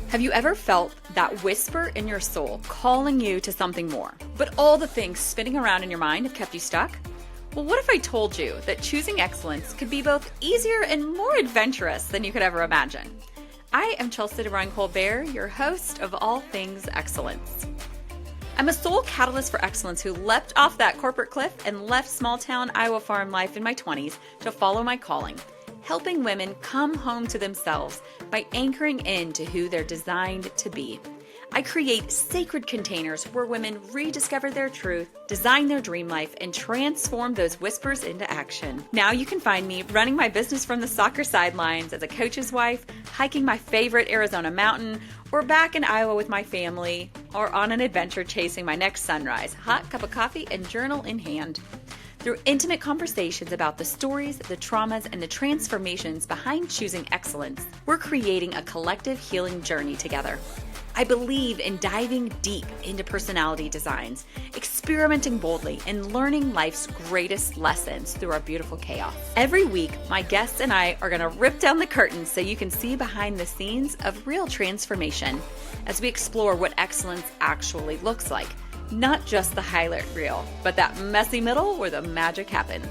Have you ever felt that whisper in your soul calling you to something more, but all the things spinning around in your mind have kept you stuck? Well, what if I told you that choosing excellence could be both easier and more adventurous than you could ever imagine? I am Chelsea DeBruin-Colbert, your host of All Things Excellence. I'm a soul catalyst for excellence who leapt off that corporate cliff and left small-town Iowa farm life in my 20s to follow my calling, helping women come home to themselves by anchoring into who they're designed to be. I create sacred containers where women rediscover their truth, design their dream life, and transform those whispers into action. Now you can find me running my business from the soccer sidelines as a coach's wife, hiking my favorite Arizona mountain, or back in Iowa with my family, or on an adventure chasing my next sunrise, hot cup of coffee and journal in hand. Through intimate conversations about the stories, the traumas, and the transformations behind choosing excellence, we're creating a collective healing journey together. I believe in diving deep into personality designs, experimenting boldly, and learning life's greatest lessons through our beautiful chaos. Every week, my guests and I are going to rip down the curtains so you can see behind the scenes of real transformation as we explore what excellence actually looks like. Not just the highlight reel, but that messy middle where the magic happens.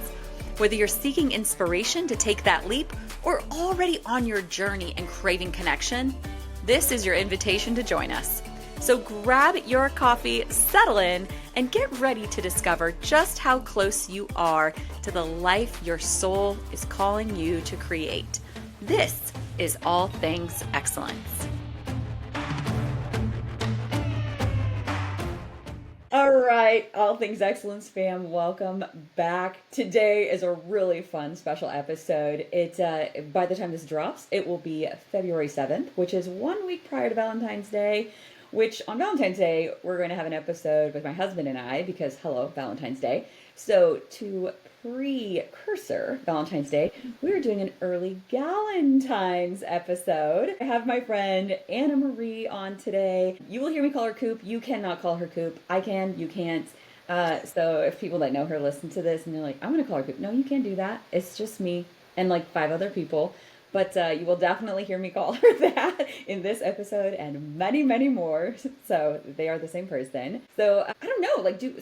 Whether you're seeking inspiration to take that leap or already on your journey and craving connection, this is your invitation to join us. So grab your coffee, settle in, and get ready to discover just how close you are to the life your soul is calling you to create. This is All Things Excellence. All right, All Things Excellence fam, welcome back. Today is a really fun special episode. By the time this drops, it will be February 7th, which is 1 week prior to Valentine's Day, which on Valentine's Day, we're going to have an episode with my husband and I because, hello, Valentine's Day. So to precursor Valentine's Day, we're doing an early Galentine's episode. I have my friend Anna Marie on today. You will hear me call her Coop. You cannot call her Coop. I can, you can't. So if people that know her listen to this and they're like, I'm going to call her Coop. No, you can't do that. It's just me and like 5 other people. But you will definitely hear me call her that in this episode and many, many more. So they are the same person. So I don't know,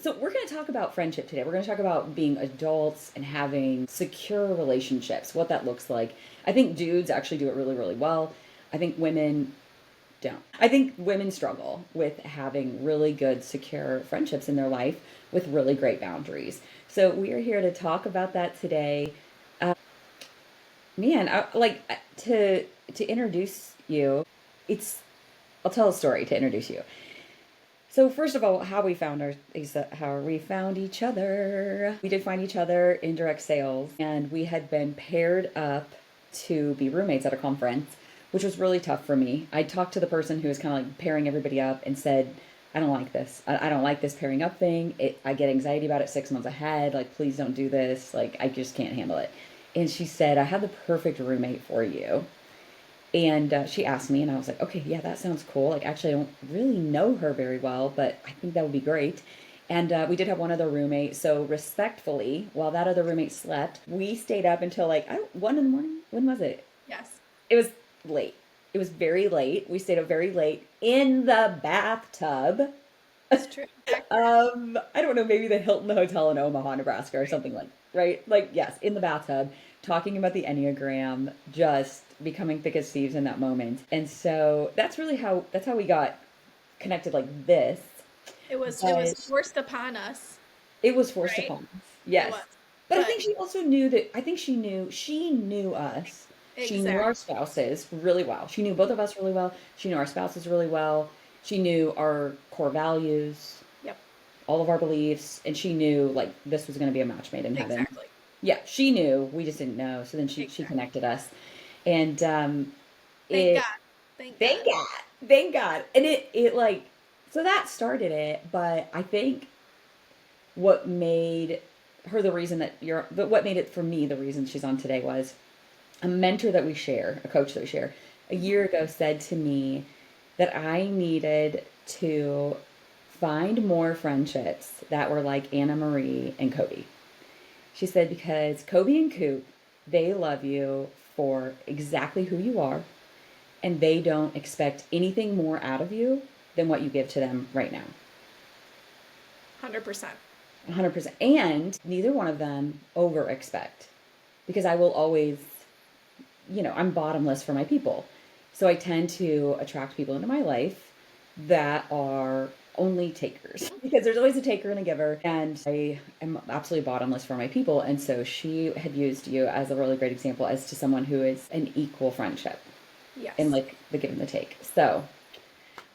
so we're going to talk about friendship today. We're going to talk about being adults and having secure relationships, what that looks like. I think dudes actually do it really, really well. I think women don't. I think women struggle with having really good, secure friendships in their life with really great boundaries. So we are here to talk about that today. To introduce you, I'll tell a story to introduce you. So first of all, how we found each other. We did find each other in direct sales, and we had been paired up to be roommates at a conference, which was really tough for me. I talked to the person who was kind of like pairing everybody up and said, I don't like this. I don't like this pairing up thing. I get anxiety about it 6 months ahead. Like, please don't do this. Like, I just can't handle it. And she said, I have the perfect roommate for you. And she asked me, and I was like, okay, yeah, that sounds cool. Like, actually, I don't really know her very well, but I think that would be great. And we did have one other roommate. So respectfully, while that other roommate slept, we stayed up until 1 in the morning. When was it? Yes. It was late. It was very late. We stayed up very late in the bathtub. That's true. I don't know, maybe the Hilton Hotel in Omaha, Nebraska or something right? Like, yes, in the bathtub, talking about the enneagram, just becoming thick as thieves in that moment. And so that's how we got connected like this. It was forced upon us. It was forced right? upon us. Yes. But I think she also knew she knew us. Exactly. She knew our spouses really well. She knew both of us really well. She knew our spouses really well. She knew our core values. Yep. All of our beliefs. And she knew like this was going to be a match made in heaven. Exactly. Yeah, she knew. We just didn't know. So then she connected us. And Thank God. And it like, so that started it. But I think what made her what made it for me the reason she's on today was a mentor that we share, a coach that we share, a year ago said to me that I needed to find more friendships that were like Anna Marie and Cody. She said, because Cody and Coop, they love you for exactly who you are. and they don't expect anything more out of you than what you give to them right now. 100%. 100%. And neither one of them over expect, because I will always, I'm bottomless for my people. So I tend to attract people into my life that are only takers, because there's always a taker and a giver, and I am absolutely bottomless for my people. And so she had used you as a really great example as to someone who is an equal friendship. Yes. In like the give and the take. So,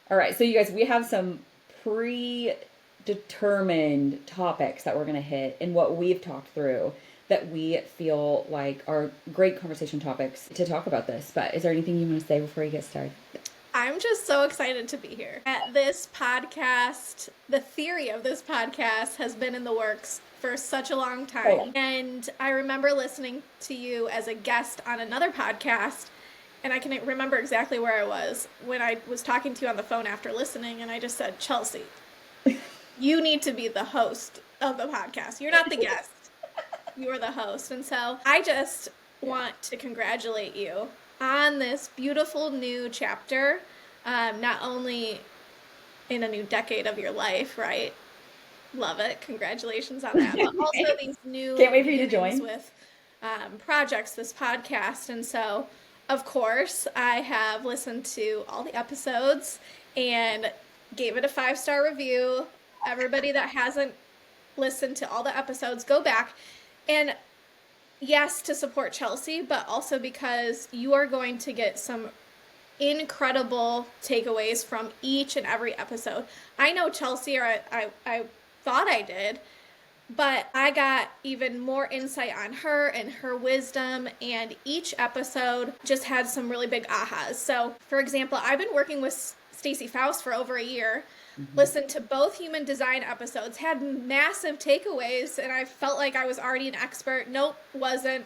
all right. So you guys, we have some predetermined topics that we're going to hit and what we've talked through that we feel like are great conversation topics to talk about this. But is there anything you want to say before you get started? I'm just so excited to be here. At this podcast, the theory of this podcast has been in the works for such a long time. Oh. And I remember listening to you as a guest on another podcast, and I can remember exactly where I was when I was talking to you on the phone after listening, and I just said, Chelsea, you need to be the host of the podcast. You're not the guest. You are the host. And so I just want to congratulate you on this beautiful new chapter, not only in a new decade of your life, right? Love it. Congratulations on that. But also these new Can't wait for you to join with projects, this podcast. And so, of course, I have listened to all the episodes and gave it a 5-star review. Everybody that hasn't listened to all the episodes, go back. And yes, to support Chelsea, but also because you are going to get some incredible takeaways from each and every episode. I know Chelsea, or I thought I did, but I got even more insight on her and her wisdom, and each episode just had some really big ahas. So, for example, I've been working with Stacey Faust for over a year, listened to both human design episodes, had massive takeaways, and I felt like I was already an expert. Nope, wasn't.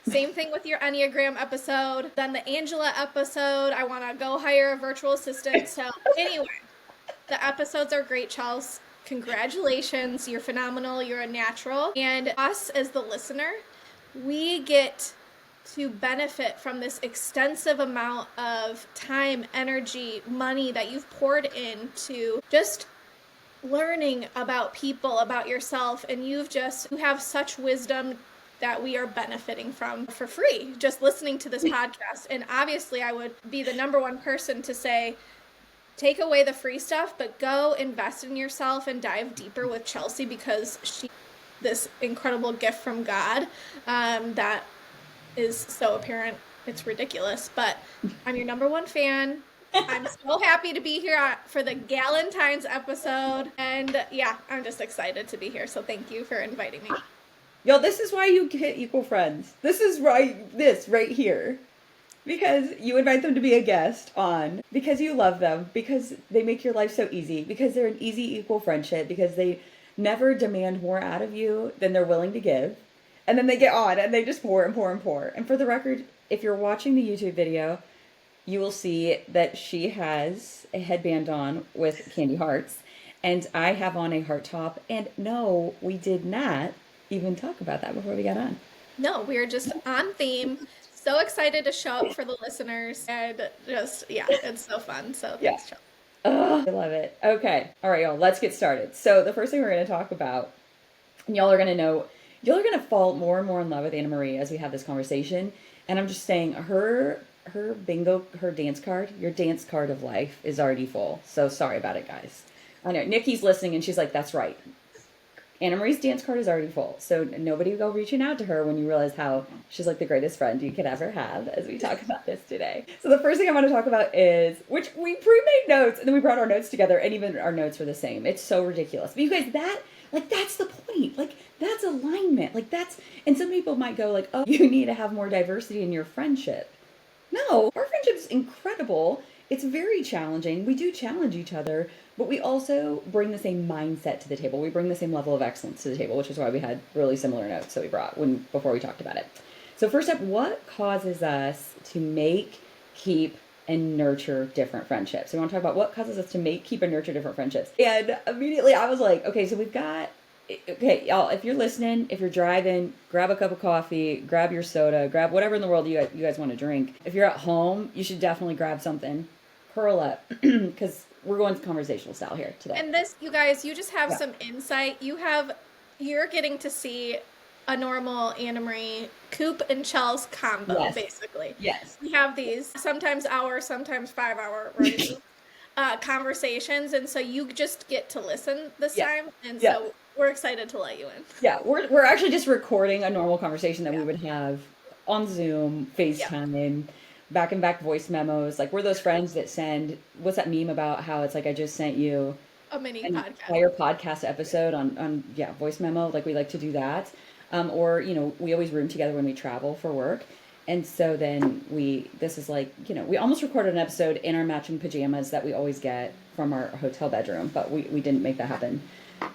Same thing with your enneagram episode. Then the Angela episode, I want to go hire a virtual assistant. So anyway, the episodes are great, Chels. Congratulations. You're phenomenal. You're a natural. And us as the listener, we get to benefit from this extensive amount of time, energy, money that you've poured into just learning about people, about yourself, and you have such wisdom that we are benefiting from for free, just listening to this podcast. And obviously I would be the number one person to say, take away the free stuff, but go invest in yourself and dive deeper with Chelsea, because she's this incredible gift from God that is so apparent. It's ridiculous, but I'm your number one fan. I'm so happy to be here for the Galentine's episode. And yeah, I'm just excited to be here. So thank you for inviting me. Yo, this is why you get equal friends. This is this right here. Because you invite them to be a guest on, because you love them, because they make your life so easy, because they're an easy equal friendship, because they never demand more out of you than they're willing to give. And then they get on and they just pour and pour and pour. And for the record, if you're watching the YouTube video, you will see that she has a headband on with candy hearts, and I have on a heart top. And no, we did not even talk about that before we got on. No, we are just on theme. So excited to show up for the listeners, and just, yeah, it's so fun. So thanks, Chelsea. Oh, I love it. Okay. All right, y'all, let's get started. So the first thing we're going to talk about, and y'all are going to fall more and more in love with Anna Marie as we have this conversation. And I'm just saying, her bingo, her dance card, your dance card of life is already full. So sorry about it, guys. I know Nikki's listening and she's like, that's right. Anna Marie's dance card is already full. So nobody go reaching out to her when you realize how she's like the greatest friend you could ever have as we talk about this today. So the first thing I want to talk about is, which we pre-made notes and then we brought our notes together and even our notes were the same. It's so ridiculous. But you guys, that's the point. Like, that's alignment. Like, and some people might go like, oh, you need to have more diversity in your friendship. No, our friendship is incredible. It's very challenging. We do challenge each other, but we also bring the same mindset to the table. We bring the same level of excellence to the table, which is why we had really similar notes that we brought before we talked about it. So first up, what causes us to make, keep, and nurture different friendships? So we want to talk about what causes us to make, keep, and nurture different friendships. And immediately I was like, okay, so we've got Okay, y'all, if you're listening, if you're driving, grab a cup of coffee, grab your soda, grab whatever in the world you guys want to drink. If you're at home, you should definitely grab something. Curl up, because we're going conversational style here today. And this, you guys, you just have Yeah. some insight. You're getting to see a normal Anna Marie, Coop and Chell's combo, Yes. basically. Yes. We have these sometimes hour, sometimes 5 hour reviews, conversations, and so you just get to listen this Yeah. time, and Yeah. so we're excited to let you in. Yeah, we're actually just recording a normal conversation that we Yeah. would have on Zoom, Yeah. FaceTime, back and back voice memos. Like we're those friends that send what's that meme about how it's like I just sent you A mini an podcast. entire podcast episode on voice memo. Like we like to do that. Or we always room together when we travel for work. And so then this is like, we almost recorded an episode in our matching pajamas that we always get from our hotel bedroom, but we didn't make that happen.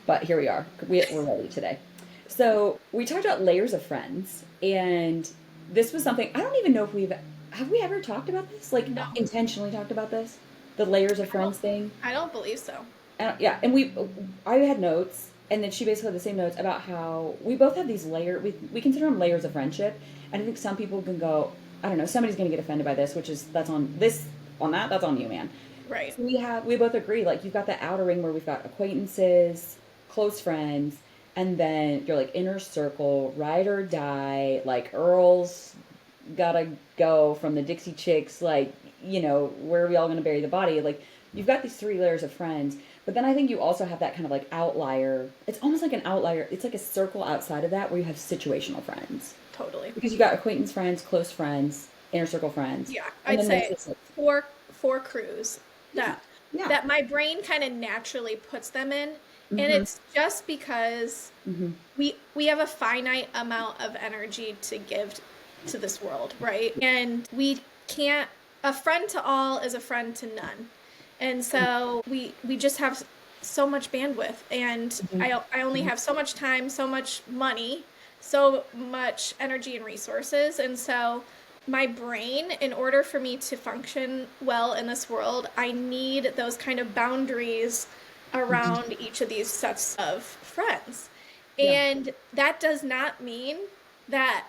But here we are. We're ready today. So we talked about layers of friends, and this was something I don't even know if have we ever talked about this? Like No. intentionally talked about this? The layers of friends thing? I don't believe so. Yeah, and I had notes, and then she basically had the same notes about how we both have these we consider them layers of friendship, and I think some people can go, I don't know, somebody's going to get offended by this, that's on you, man. Right. So we both agree, like you've got the outer ring where we've got acquaintances, close friends, and then you're like inner circle, ride or die, like Earl's gotta go from the Dixie Chicks, like, where are we all going to bury the body? Like, you've got these 3 layers of friends, but then I think you also have that kind of like outlier. It's almost like an outlier. It's like a circle outside of that where you have situational friends. Totally. Because you got acquaintance friends, close friends, inner circle friends. Yeah, And I'd then say there's this, four crews that Yeah. that my brain kind of naturally puts them in, and Mhm. it's just because Mhm. we have a finite amount of energy to give to this world, right? And we can't. A friend to all is a friend to none, and so we just have so much bandwidth, and Mhm. I only have so much time, so much money, so much energy and resources, and so my brain, in order for me to function well in this world, I need those kind of boundaries around each of these sets of friends. Yeah. And that does not mean that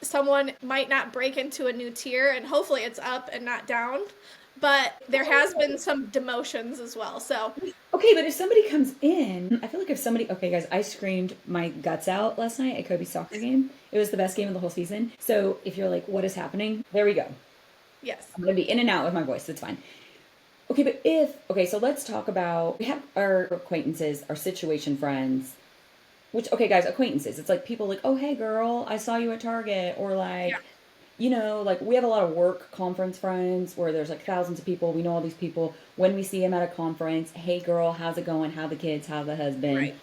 someone might not break into a new tier, and hopefully it's up and not down, but there has been some demotions as well. So Okay, but if somebody comes in, I feel like okay, guys, I screamed my guts out last night at Kobe's soccer game. It was the best game of the whole season. So if you're like, what is happening? There we go. yes. I'm going to be in and out with my voice. It's fine. Okay, but so let's talk about, we have our acquaintances, our situation friends, okay, guys, acquaintances. It's like people like, oh, hey, girl, I saw you at Target. Or like, like we have a lot of work conference friends where there's like thousands of people. We know all these people. When we see them at a conference, hey, girl, how's it going? How the kids? How the husband? Right.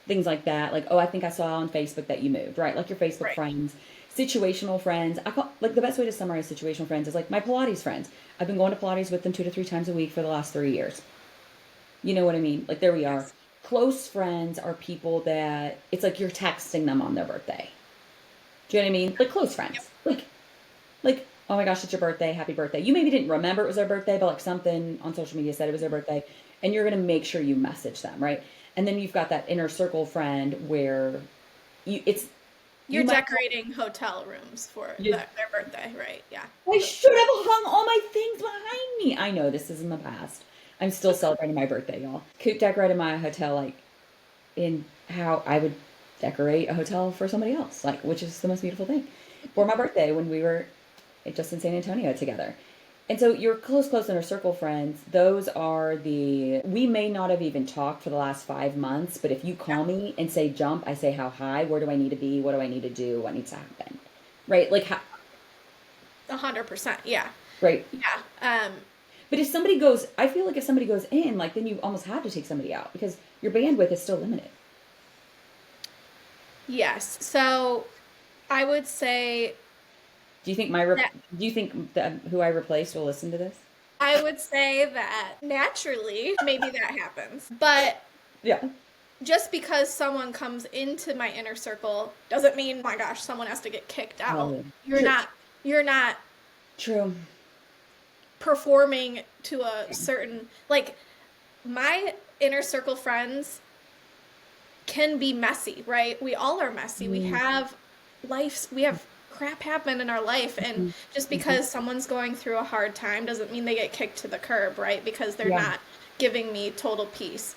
Things like that. Like, oh, I think I saw on Facebook that you moved, right? Like your Facebook Right. friends. Situational friends. Like the best way to summarize situational friends is like my Pilates friends. I've been going to Pilates with them 2 to 3 times a week for the last 3 years. You know what I mean? Like there we are. Yes. Close friends are people that it's like you're texting them on their birthday. Do you know what I mean? Like close friends. Yep. Like, oh my gosh, it's your birthday. Happy birthday. You maybe didn't remember it was their birthday, but like something on social media said it was their birthday, and you're going to make sure you message them, right? And then you've got that inner circle friend where You're might- decorating hotel rooms for You- their birthday, right? Yeah. I should have hung all my things behind me. I know this is in the past. I'm still celebrating my birthday, y'all. Coop decorated my hotel like in how I would decorate a hotel for somebody else, like which is the most beautiful thing. For my birthday when we were just in San Antonio together. And so your close inner circle friends, those are we may not have even talked for the last 5 months, but if you call me and say jump, I say how high, where do I need to be, what do I need to do, what needs to happen, right? Like how, 100%. Yeah. right? Yeah. But I feel like if somebody goes in, like then you almost have to take somebody out because your bandwidth is still limited. Yes. So I would say Do you think who I replaced will listen to this? I would say that naturally maybe that happens. But Yeah. just because someone comes into my inner circle doesn't mean, oh my gosh, someone has to get kicked out. No. You're not True. performing to a certain, like, my inner circle friends can be messy, right? We all are messy. We have crap happen in our life, and just because someone's going through a hard time doesn't mean they get kicked to the curb, right? Because they're not giving me total peace.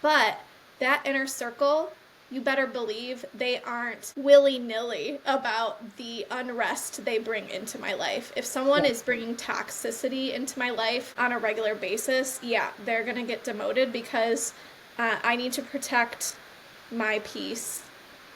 But that inner circle, you better believe they aren't willy-nilly about the unrest they bring into my life. If someone is bringing toxicity into my life on a regular basis, they're going to get demoted because I need to protect my peace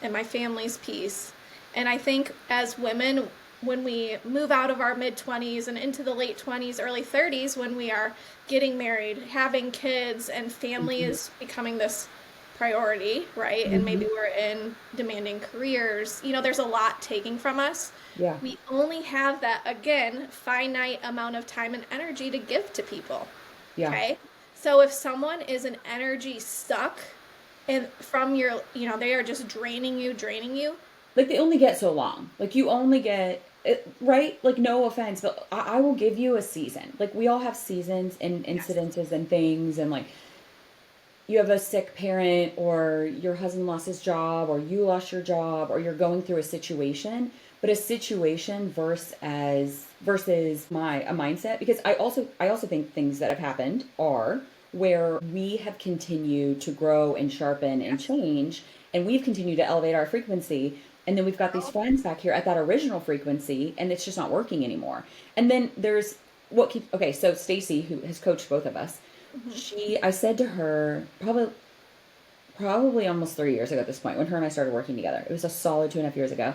and my family's peace. And I think as women, when we move out of our mid-20s and into the late 20s, early 30s, when we are getting married, having kids, and family is becoming this priority, right? And maybe we're in demanding careers, there's a lot taking from us. We only have that, again, finite amount of time and energy to give to people. Okay? So if someone is an energy suck and from your, they are just draining you, like they only get so long. Like you only get, right? Like no offense, but I will give you a season. Like we all have seasons and incidences and things, and like you have a sick parent, or your husband lost his job, or you lost your job, or you're going through a situation. But a situation versus a mindset, because I also think things that have happened are where we have continued to grow and sharpen and change, and we've continued to elevate our frequency. And then we've got these friends back here at that original frequency, and it's just not working anymore. And then there's so Stacy, who has coached both of us, I said to her probably almost 3 years ago at this point, when her and I started working together. It was a solid 2.5 years ago.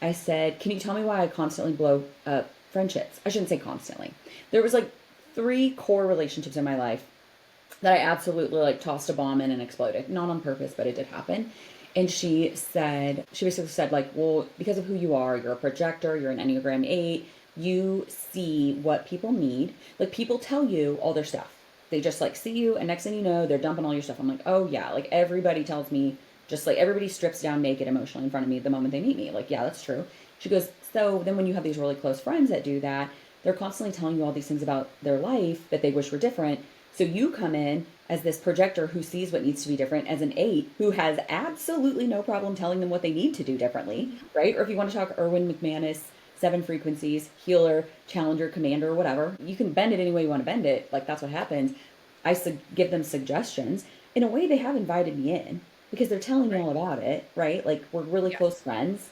I said, can you tell me why I constantly blow up friendships? I shouldn't say constantly. There was like 3 core relationships in my life that I absolutely like tossed a bomb in and exploded. Not on purpose, but it did happen. And she basically said like, well, because of who you are, you're a projector, you're an enneagram 8, you see what people need. Like people tell you all their stuff. They just like see you, and next thing you know, they're dumping all your stuff. I'm like, oh yeah, like everybody tells me, just like everybody strips down naked emotionally in front of me the moment they meet me. Like, yeah, that's true. She goes, so then when you have these really close friends that do that, they're constantly telling you all these things about their life that they wish were different. So you come in as this projector who sees what needs to be different, as an 8 who has absolutely no problem telling them what they need to do differently, right? Or if you want to talk Erwin McManus, 7 frequencies, healer, challenger, commander, whatever, you can bend it any way you want to bend it. Like that's what happens. I give them suggestions. In a way, they have invited me in because they're telling me all about it, right? Like we're really close friends.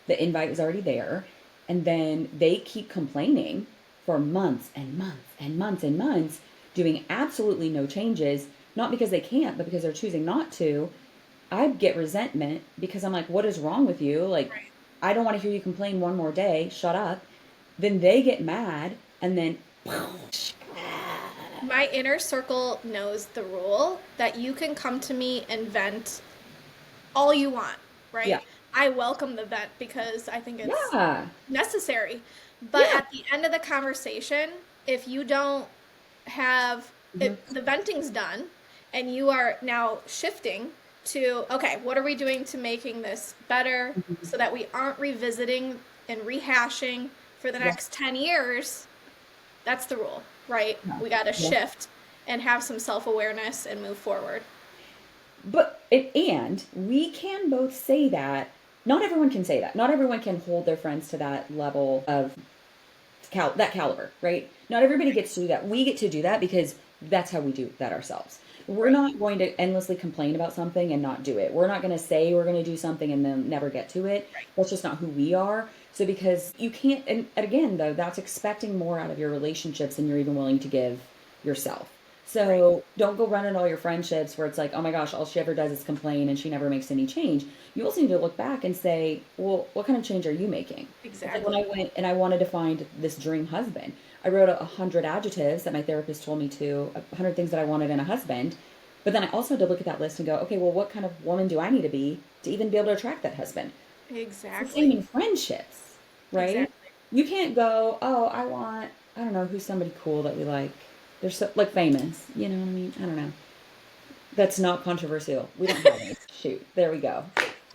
The invite is already there. And then they keep complaining for months and months and months and months, doing absolutely no changes, not because they can't, but because they're choosing not to. I get resentment because I'm like, what is wrong with you? Like, I don't want to hear you complain one more day. Shut up. Then they get mad, and then my inner circle knows the rule that you can come to me and vent all you want, right? Yeah. I welcome the vent because I think it's necessary. But at the end of the conversation, if you don't have the venting's done and you are now shifting to, okay, what are we doing to making this better so that we aren't revisiting and rehashing for the next 10 years? That's the rule, right? We got to shift and have some self-awareness and move forward. And we can both say that. Not everyone can say that. Not everyone can hold their friends to that level of that caliber, right? Not everybody gets to do that. We get to do that because that's how we do that ourselves. We're not going to endlessly complain about something and not do it. We're not going to say we're going to do something and then never get to it. That's just not who we are. So because you can't, and again, though, that's expecting more out of your relationships than you're even willing to give yourself. So don't go running all your friendships where it's like, oh my gosh, all she ever does is complain and she never makes any change. You also need to look back and say, well, what kind of change are you making? Exactly. Like when I went and I wanted to find this dream husband, I wrote 100 adjectives that my therapist told me to, 100 things that I wanted in a husband. But then I also had to look at that list and go, okay, well, what kind of woman do I need to be even be able to attract that husband? Exactly. It's the same in friendships, right? Exactly. You can't go, oh, I don't know, who's somebody cool that we like. They're so, like, famous. You know what I mean? I don't know. That's not controversial. We don't have any. Shoot. There we go.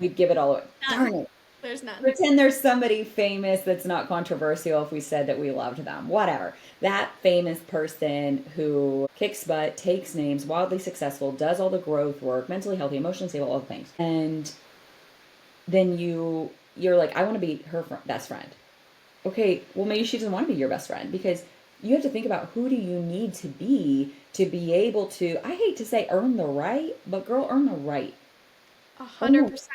We'd give it all away. Darn it. There's none. Pretend there's somebody famous that's not controversial if we said that we loved them. Whatever. That famous person who kicks butt, takes names, wildly successful, does all the growth work, mentally healthy, emotionally stable, all the things. And then you're like, I want to be her best friend. Okay, well maybe she doesn't want to be your best friend because you have to think about who do you need to be able to, I hate to say earn the right, but girl, earn the right. 100%.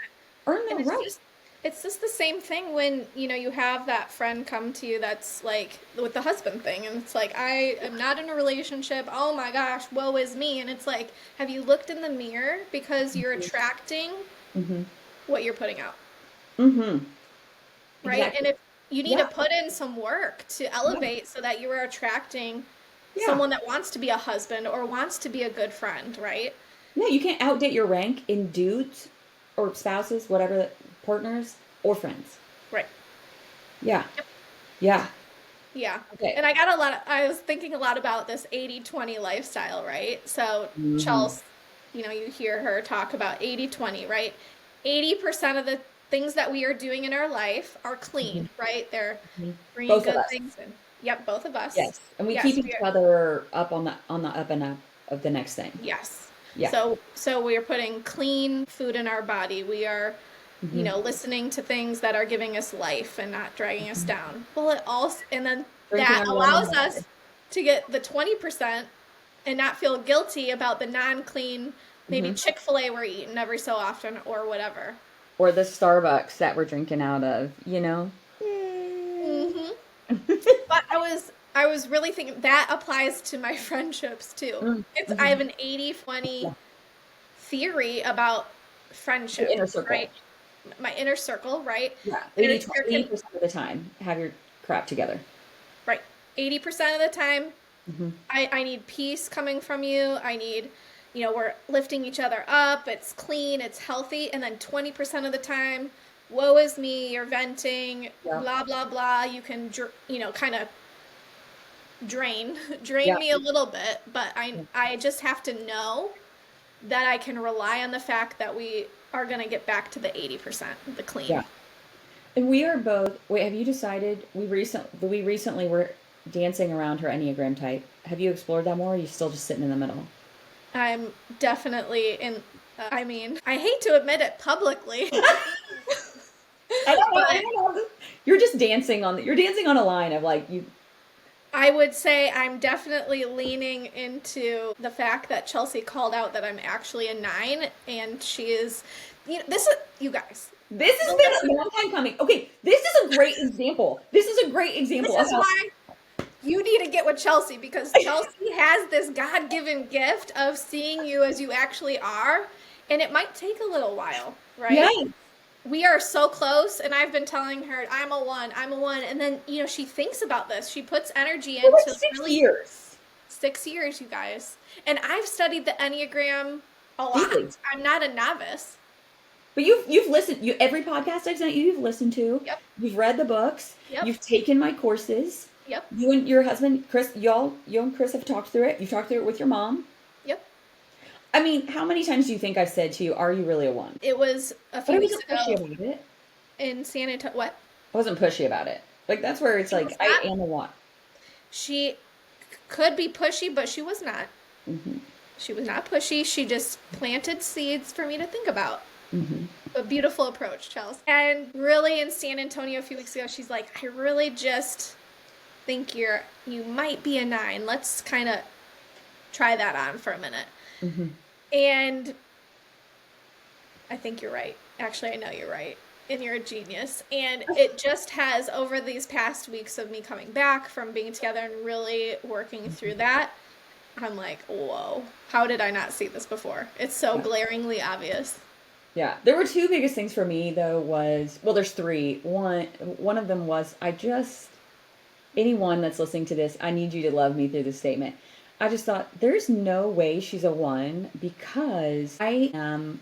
Earn the And right. it's just the same thing when, you have that friend come to you that's like with the husband thing and it's like, I am not in a relationship. Oh my gosh, woe is me. And it's like, have you looked in the mirror because you're attracting Mm-hmm. what you're putting out, Mm-hmm. right? Exactly. And if you need Yeah. to put in some work to Yeah. elevate so that you are attracting Yeah. someone that wants to be a husband or wants to be a good friend, right? Yeah, you can't outdate your rank in dudes or spouses, whatever, partners or friends. Right. Yeah. Yeah. Yeah. Okay. And I was thinking a lot about this 80-20 lifestyle, right? So Mm-hmm. Chelsea, you hear her talk about 80-20, right? 80% of the things that we are doing in our life are clean, right? They're Mm-hmm. bringing Both of good us. things in. Yep, both of us. Yes. And we keep Yes, each other up on the up and up of the next thing. yes. Yeah. So we are putting clean food in our body. We are, Mm-hmm. listening to things that are giving us life and not dragging us down. Well, it also, and then Drinking that our lemon allows water. us to get the 20% and not feel guilty about the non-clean, maybe Mm-hmm. Chick-fil-A we're eating every so often or whatever. Or the Starbucks that we're drinking out of, you know? Hmm. But I was really thinking that applies to my friendships too. I Mm-hmm. have an 80-20 Yeah. theory about The friendship, inner circle. right? My inner circle, right? Yeah. There, there can 80% of the time, have your crap together. Right. 80% of the time, Mm-hmm. I need peace coming from you. I need, we're lifting each other up. It's clean, it's healthy. And then 20% of the time, woe is me, you're venting, Yeah. blah, blah, blah. You can, kind of drain, drain Yeah. me a little bit. But I just have to know that I can rely on the fact that we are going to get back to the 80%, the clean. Yeah. And we are both. Wait, have you decided? We recently were dancing around her enneagram type. Have you explored that more? Or are you still just sitting in the middle? I'm definitely in, I mean, I hate to admit it publicly, I don't know. I but don't know. You're just dancing on. You're dancing on a line of like you. I would say I'm definitely leaning into the fact that Chelsea called out that I'm actually a 9, and she is, this is, you guys, This has been a long time coming. Okay, this is a great example. This is a great example this of is how. why you need to get with Chelsea because Chelsea has this God-given gift of seeing you as you actually are, and it might take a little while, right? Yes. We are so close, and I've been telling her I'm a 1, I'm a 1, and then she thinks about this. She puts energy For like into 6 years. 6 years, you guys, and I've studied the Enneagram a lot. Deeply. I'm not a novice. But you've listened. Every podcast I've sent you, you've listened to. Yep. You've read the books. Yep. You've taken my courses. Yep. You and your husband, Chris, you and Chris have talked through it. You've talked through it with your mom. Yep. I mean, how many times do you think I've said to you, "Are you really a 1?" It was a But few I weeks wasn't pushy ago about it. in San Antonio. What? I wasn't pushy about it. Like that's where it's She like was I not. am a 1. She could be pushy, but she was not. Mm-hmm. She was not pushy. She just planted seeds for me to think about. Mm-hmm. A beautiful approach, Chelsea. And really, in San Antonio a few weeks ago, she's like, I really just think you might be a 9. Let's kind of try that on for a minute. Mm-hmm. And I think you're right. Actually, I know you're right. And you're a genius. And it just has, over these past weeks of me coming back from being together and really working through that, I'm like, whoa, how did I not see this before? It's so glaringly obvious. Yeah, there were 2 biggest things for me though there's 3. One of them was anyone that's listening to this, I need you to love me through this statement. I just thought there's no way she's a 1 because I am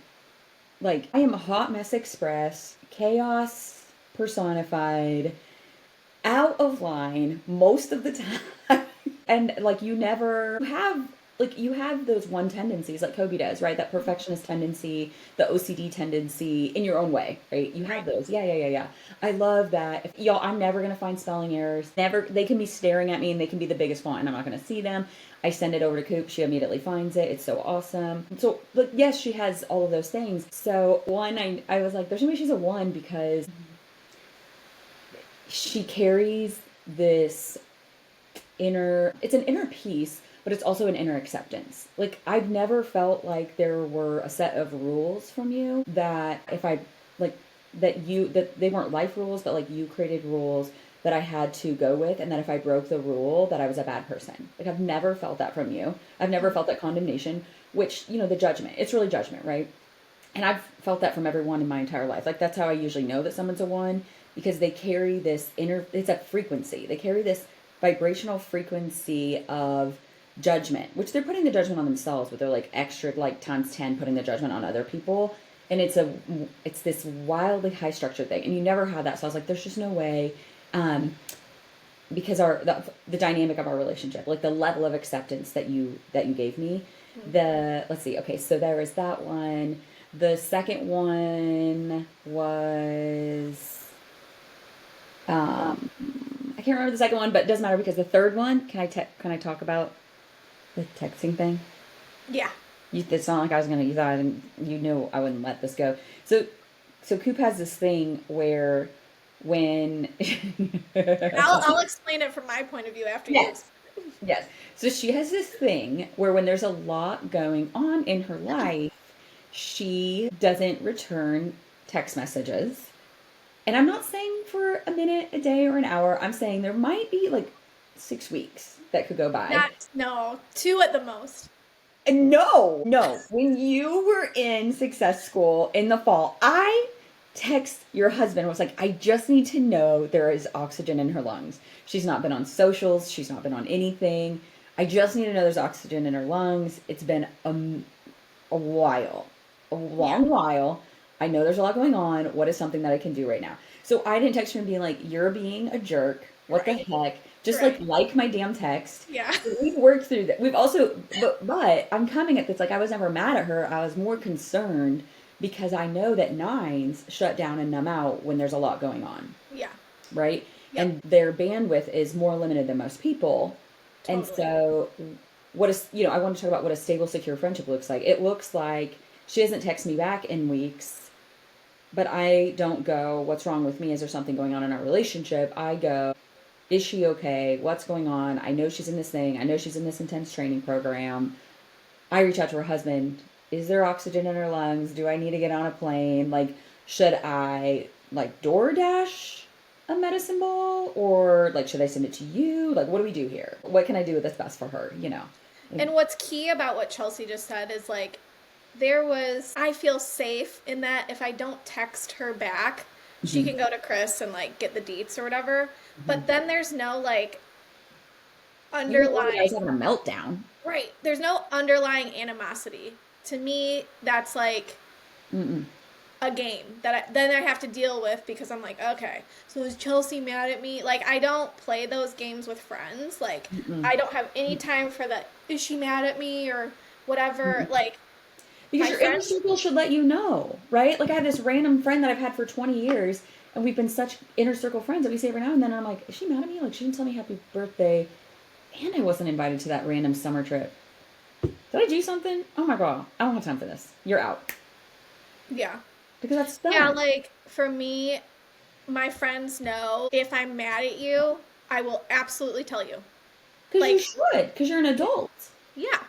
a hot mess express, chaos personified, out of line most of the time. And like you never have like, you have those one tendencies like Kobe does, right? That perfectionist tendency, the OCD tendency in your own way, right? You have those. Yeah. I love that. If y'all, I'm never going to find spelling errors. Never. They can be staring at me and they can be the biggest font and I'm not going to see them. I send it over to Coop. She immediately finds it. It's so awesome. So, but yes, she has all of those things. So one, I was like, there's no way she's a one because she carries this it's an inner peace, but it's also an inner acceptance. Like, I've never felt like there were a set of rules from you that if I, like, that they weren't life rules, but like you created rules that I had to go with, and that if I broke the rule, that I was a bad person. Like, I've never felt that from you. I've never felt that condemnation, which, the judgment, it's really judgment, right? And I've felt that from everyone in my entire life. Like, that's how I usually know that someone's a one, because they carry this it's a frequency. They carry this vibrational frequency of judgment, which they're putting the judgment on themselves, but they're like extra, like times 10, putting the judgment on other people. And it's this wildly high structured thing. And you never had that. So I was like, there's just no way, because the dynamic of our relationship, like the level of acceptance that you gave me, let's see. Okay. So there was that one. The second one was, I can't remember the second one, but it doesn't matter because the third one, can I talk about the texting thing? Yeah. It's not like I was going to, you knew I wouldn't let this go. So Coop has this thing where when... I'll explain it from my point of view after you. Yes. So she has this thing where when there's a lot going on in her life, she doesn't return text messages. And I'm not saying for a minute, a day, or an hour. I'm saying there might be like 6 weeks that could go by. No, 2 at the most. No. When you were in success school in the fall, I text your husband, was like, I just need to know there is oxygen in her lungs. She's not been on socials. She's not been on anything. I just need to know there's oxygen in her lungs. It's been a while, a long while. I know there's a lot going on. What is something that I can do right now? So I didn't text her and be like, you're being a jerk. What the heck? Just like my damn text. Yeah. So we've worked through that. We've also, but I'm coming at this, like, I was never mad at her. I was more concerned because I know that 9s shut down and numb out when there's a lot going on. Yeah. Right? Yep. And their bandwidth is more limited than most people. Totally. And so I want to talk about what a stable, secure friendship looks like. It looks like she doesn't text me back in weeks. But I don't go, what's wrong with me? Is there something going on in our relationship? I go, is she okay? What's going on? I know she's in this thing. I know she's in this intense training program. I reach out to her husband. Is there oxygen in her lungs? Do I need to get on a plane? Like, should I, like, DoorDash a medicine ball? Or, like, should I send it to you? Like, what do we do here? What can I do that's best for her, And what's key about what Chelsea just said is, like, I feel safe in that if I don't text her back, she can go to Chris and, like, get the deets or whatever. But then there's no, like, underlying... I was having a meltdown. Right. There's no underlying animosity. To me, that's, like, a game that then I have to deal with because I'm like, okay, so is Chelsea mad at me? Like, I don't play those games with friends. Like, I don't have any time for that, is she mad at me or whatever, like... Because your inner circle should let you know, right? Like, I have this random friend that I've had for 20 years, and we've been such inner circle friends that we say every now and then, and I'm like, is she mad at me? Like, she didn't tell me happy birthday, and I wasn't invited to that random summer trip. Did I do something? Oh my God, I don't have time for this. You're out. Yeah. Because that's dumb. Yeah, like, for me, my friends know if I'm mad at you, I will absolutely tell you. Because you should, because you're an adult. Yeah.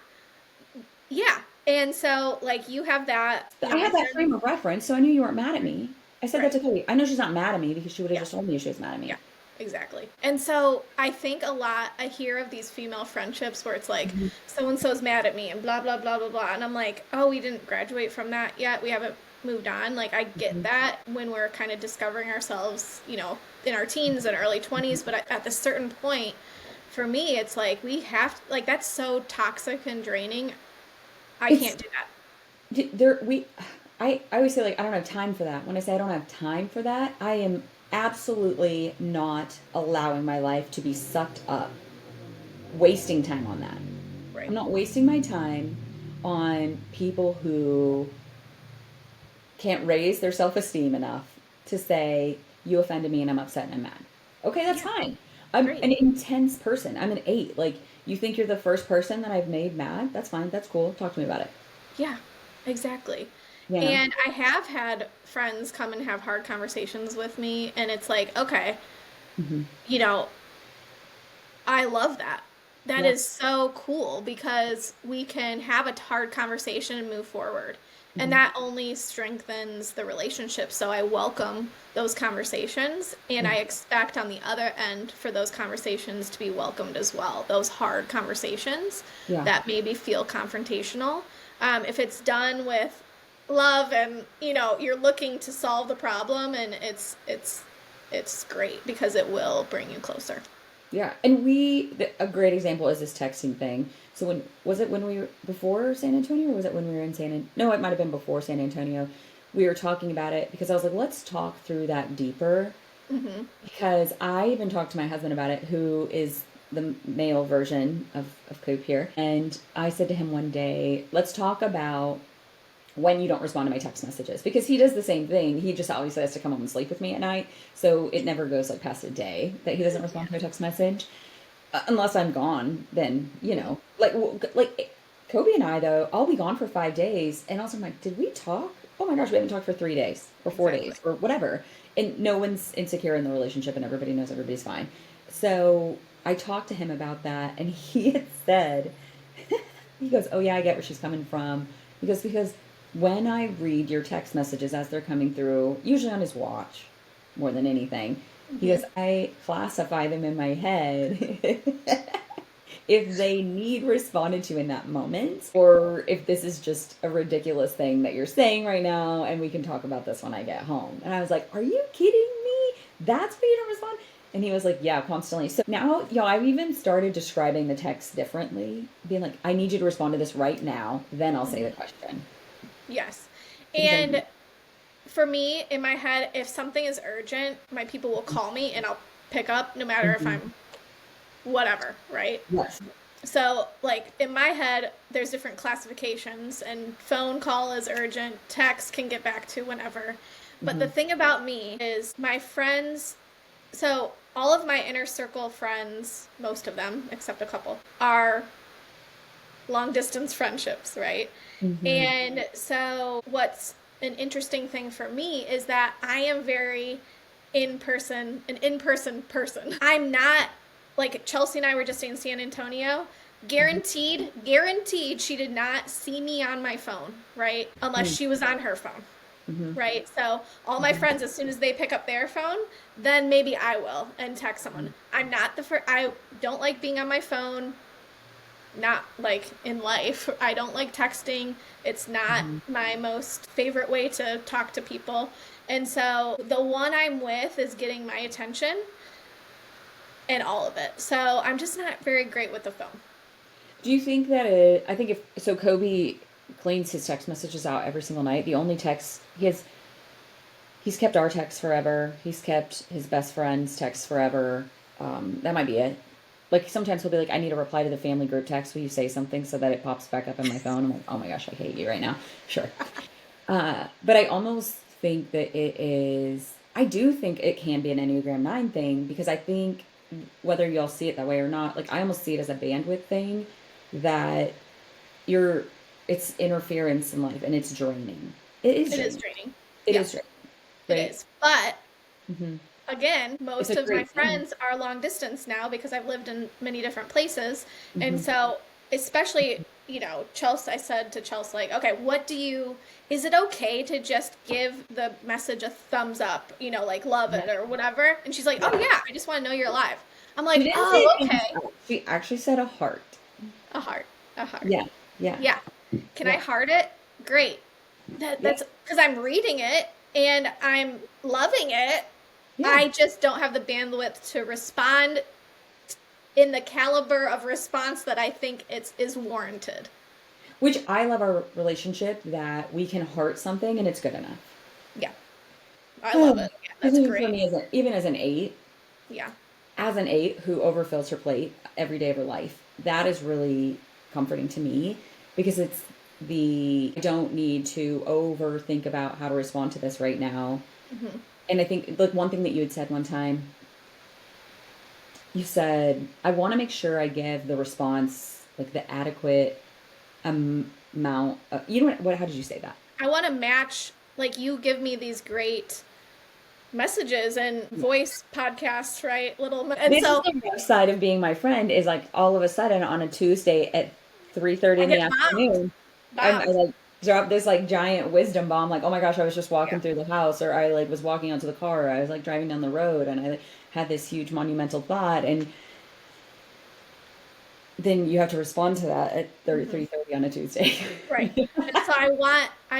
Yeah. And so, like, you have that. I had that frame of reference, so I knew you weren't mad at me. I said that to Chloe. I know she's not mad at me because she would have just told me she was mad at me. Yeah, exactly. And so I think I hear of these female friendships where it's like, so-and-so's mad at me and blah, blah, blah, blah, blah. And I'm like, oh, we didn't graduate from that yet. We haven't moved on. Like, I get that when we're kind of discovering ourselves, in our teens and early 20s. But at this certain point, for me, it's like we have, like, that's so toxic and draining. I can't do that. I always say, like, I don't have time for that. When I say I don't have time for that, I am absolutely not allowing my life to be sucked up, wasting time on that. Right. I'm not wasting my time on people who can't raise their self-esteem enough to say, you offended me and I'm upset and I'm mad. Okay, that's Yeah. fine. I'm Great. an intense person. I'm an 8. Like, you think you're the first person that I've made mad? That's fine. That's cool. Talk to me about it. Yeah, exactly. You know? And I have had friends come and have hard conversations with me, and it's like, okay, Hmm. you know, I love that. That Yeah. is so cool because we can have a hard conversation and move forward. And Hmm. that only strengthens the relationship. So I welcome those conversations, and I expect on the other end for those conversations to be welcomed as well. Those hard conversations Yeah. that maybe feel confrontational. If it's done with love and you're looking to solve the problem, and it's great because it will bring you closer. Yeah. And a great example is this texting thing. So was it when we were before San Antonio, or was it when we were in no, it might have been before San Antonio. We were talking about it because I was like, let's talk through that deeper. Hmm. Because I even talked to my husband about it, who is the male version of Coop here. And I said to him one day, let's talk about when you don't respond to my text messages, because he does the same thing. He just obviously has to come home and sleep with me at night, so it never goes like past a day that he doesn't respond to a text message, unless I'm gone. Then like Kobe and I, though, I'll be gone for 5 days, and also I'm like, did we talk? Oh my gosh, we haven't talked for 3 days or 4 days Exactly. or whatever, and no one's insecure in the relationship, and everybody knows everybody's fine. So I talked to him about that, and he had said, he goes, oh yeah, I get where she's coming from. He goes, because when I read your text messages as they're coming through, usually on his watch more than anything, he Hmm. goes, I classify them in my head if they need responded to in that moment, or if this is just a ridiculous thing that you're saying right now, and we can talk about this when I get home. And I was like, are you kidding me? That's why you don't respond? And he was like, yeah, constantly. So now, y'all, I've even started describing the text differently, being like, I need you to respond to this right now, then I'll say the Hmm. question. Yes. Because And for me, in my head, if something is urgent, my people will call me and I'll pick up no matter if Mhm. I'm whatever, right? Yes. So, like, in my head, there's different classifications, and phone call is urgent, text can get back to whenever. But the Hmm. thing about me is my friends, so all of my inner circle friends, most of them, except a couple, are long distance friendships, right? Hmm. And so what's an interesting thing for me is that I am very an in-person person. I'm not like Chelsea and I were just in San Antonio. Guaranteed she did not see me on my phone, right? Unless she was on her phone. Hmm. Right. So all my Hmm. friends, as soon as they pick up their phone, then maybe I will and text someone. I'm not the first. I don't like being on my phone, not like in life. I don't like texting. It's not Hmm. my most favorite way to talk to people. And so the one I'm with is getting my attention and all of it. So I'm just not very great with the phone. Do you think that I think if so, Kobe cleans his text messages out every single night. The only text he's kept our text forever. He's kept his best friend's text forever. That might be it. Like sometimes he'll be like, I need a reply to the family group text. Will you say something so that it pops back up in my phone? I'm like, oh my gosh, I hate you right now. Sure. But I almost think that it is, I do think it can be an Enneagram 9 thing, because I think whether y'all see it that way or not, like I almost see it as a bandwidth thing, that you're, it's interference in life and it's draining. It is It is draining. draining. It Yeah, is draining, it right? is. But Hmm. again, It's most a of my great thing. friends are long distance now because I've lived in many different places. And Hmm. so, especially, Chelsea, I said to Chelsea, like, okay, is it okay to just give the message a thumbs up, like love Yeah. it or whatever? And she's like, oh, Yeah. yeah, I just want to know you're alive. I'm She like, didn't say oh, thumbs okay. up. She actually said a heart. A heart, a heart. Yeah. Yeah. Yeah. Can I Yeah. heart it? Great. Yeah. That's because I'm reading it and I'm loving it. Yeah. I just don't have the bandwidth to respond in the caliber of response that I think is warranted. Which I love our relationship, that we can heart something and it's good enough. Yeah, I love Because it. Yeah, that's even for great. me, even Yeah. as an 8 who overfills her plate every day of her life, that is really comforting to me, because it's I don't need to overthink about how to respond to this right now. Mm-hmm. And I think like one thing that you had said one time, you said, I want to make sure I give the response like the adequate amount of, you know what, how did you say that? I want to match, like, you give me these great messages and voice podcasts, right? And This so is the rough side of being my friend, is like all of a sudden on a Tuesday at 3:30 I in the get bombed. afternoon, I like drop this like giant wisdom bomb, like, oh my gosh, I was just walking through the house, or I like was walking out to the car, or I was like driving down the road, and I like, had this huge monumental thought, and then you have to respond to that at 3:30 on a Tuesday. Right. And so I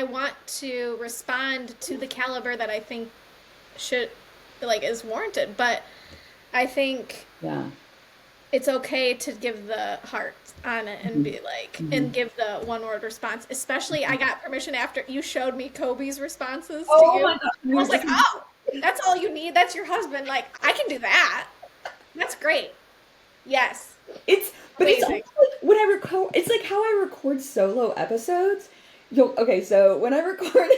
want to respond to the caliber that I think should, like, is warranted. But I think Yeah. it's okay to give the heart on it and be like, and give the one word response. Especially, I got permission after you showed me Kobe's responses to Oh you. my God. I was like, oh, that's all you need. That's your husband. Like, I can do that. That's great. Yes. But it's Amazing. also like when I record, it's like how I record solo episodes. Okay, so when I record,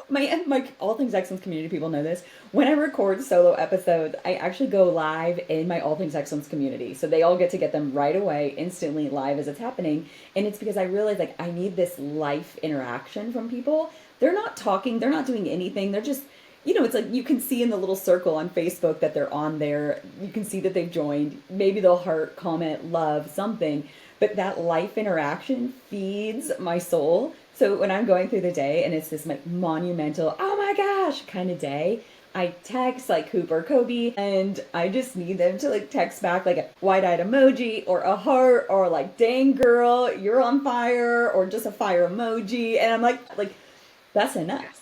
my All Things Excellence community people know this. When I record solo episodes, I actually go live in my All Things Excellence community. So they all get them right away, instantly live as it's happening. And it's because I realize like I need this life interaction from people. They're not talking, they're not doing anything. They're just, it's like you can see in the little circle on Facebook that they're on there. You can see that they've joined. Maybe they'll heart, comment, love, something. But that life interaction feeds my soul. So when I'm going through the day and it's this like monumental, oh my gosh, kind of day, I text like Coop or Kobe, and I just need them to like text back like a wide-eyed emoji or a heart or like, dang girl, you're on fire, or just a fire emoji. And I'm like that's enough.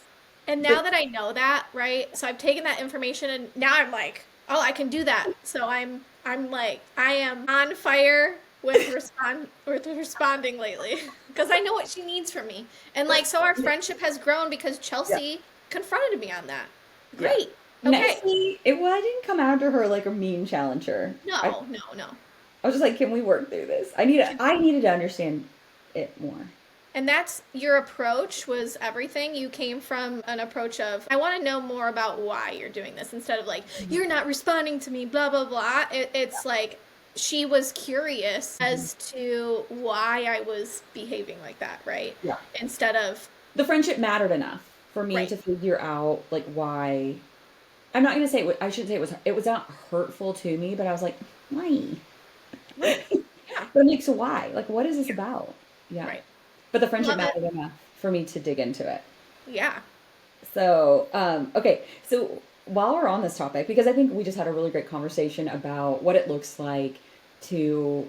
And now that I know that, right? So I've taken that information and now I'm like, oh, I can do that. So I'm like, I am on fire with responding lately because I know what she needs from me. And like, so our friendship has grown because Chelsea confronted me on that. Great. Yeah. Okay. I didn't come after her like a mean challenger. No. I was just like, can we work through this? I needed to understand it more. And that's your approach was everything. You came from an approach of, I want to know more about why you're doing this instead of like, you're not responding to me, blah, blah, blah. It's like she was curious as to why I was behaving like that, right? Yeah. Instead of. The friendship mattered enough for me to figure out like why. I'm not going to say, I shouldn't say it was not hurtful to me, but I was like, why? Right. Yeah. But I'm like, so why? Like, what is this about? Yeah. Right. But the friendship mattered enough for me to dig into it. Yeah. So, okay. So while we're on this topic, because I think we just had a really great conversation about what it looks like to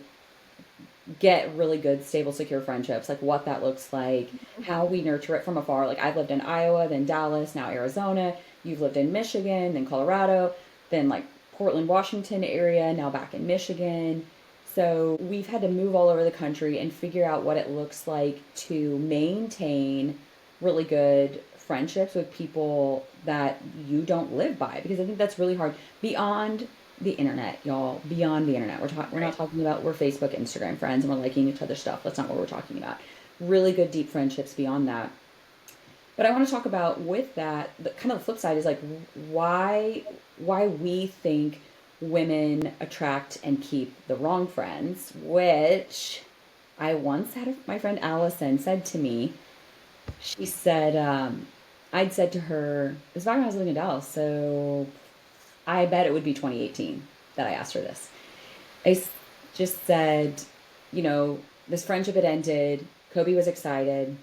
get really good, stable, secure friendships, like what that looks like, how we nurture it from afar. Like I've lived in Iowa, then Dallas, now Arizona. You've lived in Michigan, then Colorado, then like Portland, Washington area, now back in Michigan. So we've had to move all over the country and figure out what it looks like to maintain really good friendships with people that you don't live by, because I think that's really hard beyond the internet, y'all. Beyond the internet, we're not talking about we're Facebook, Instagram friends and we're liking each other's stuff. That's not what we're talking about. Really good deep friendships beyond that. But I want to talk about with that, the kind of the flip side is like why we think women attract and keep the wrong friends, which I once had my friend Allison said to me. She said, I'd said to her, this is back when I was living in Dallas, so I bet it would be 2018 that I asked her this. I just said, this friendship had ended. Kobe was excited.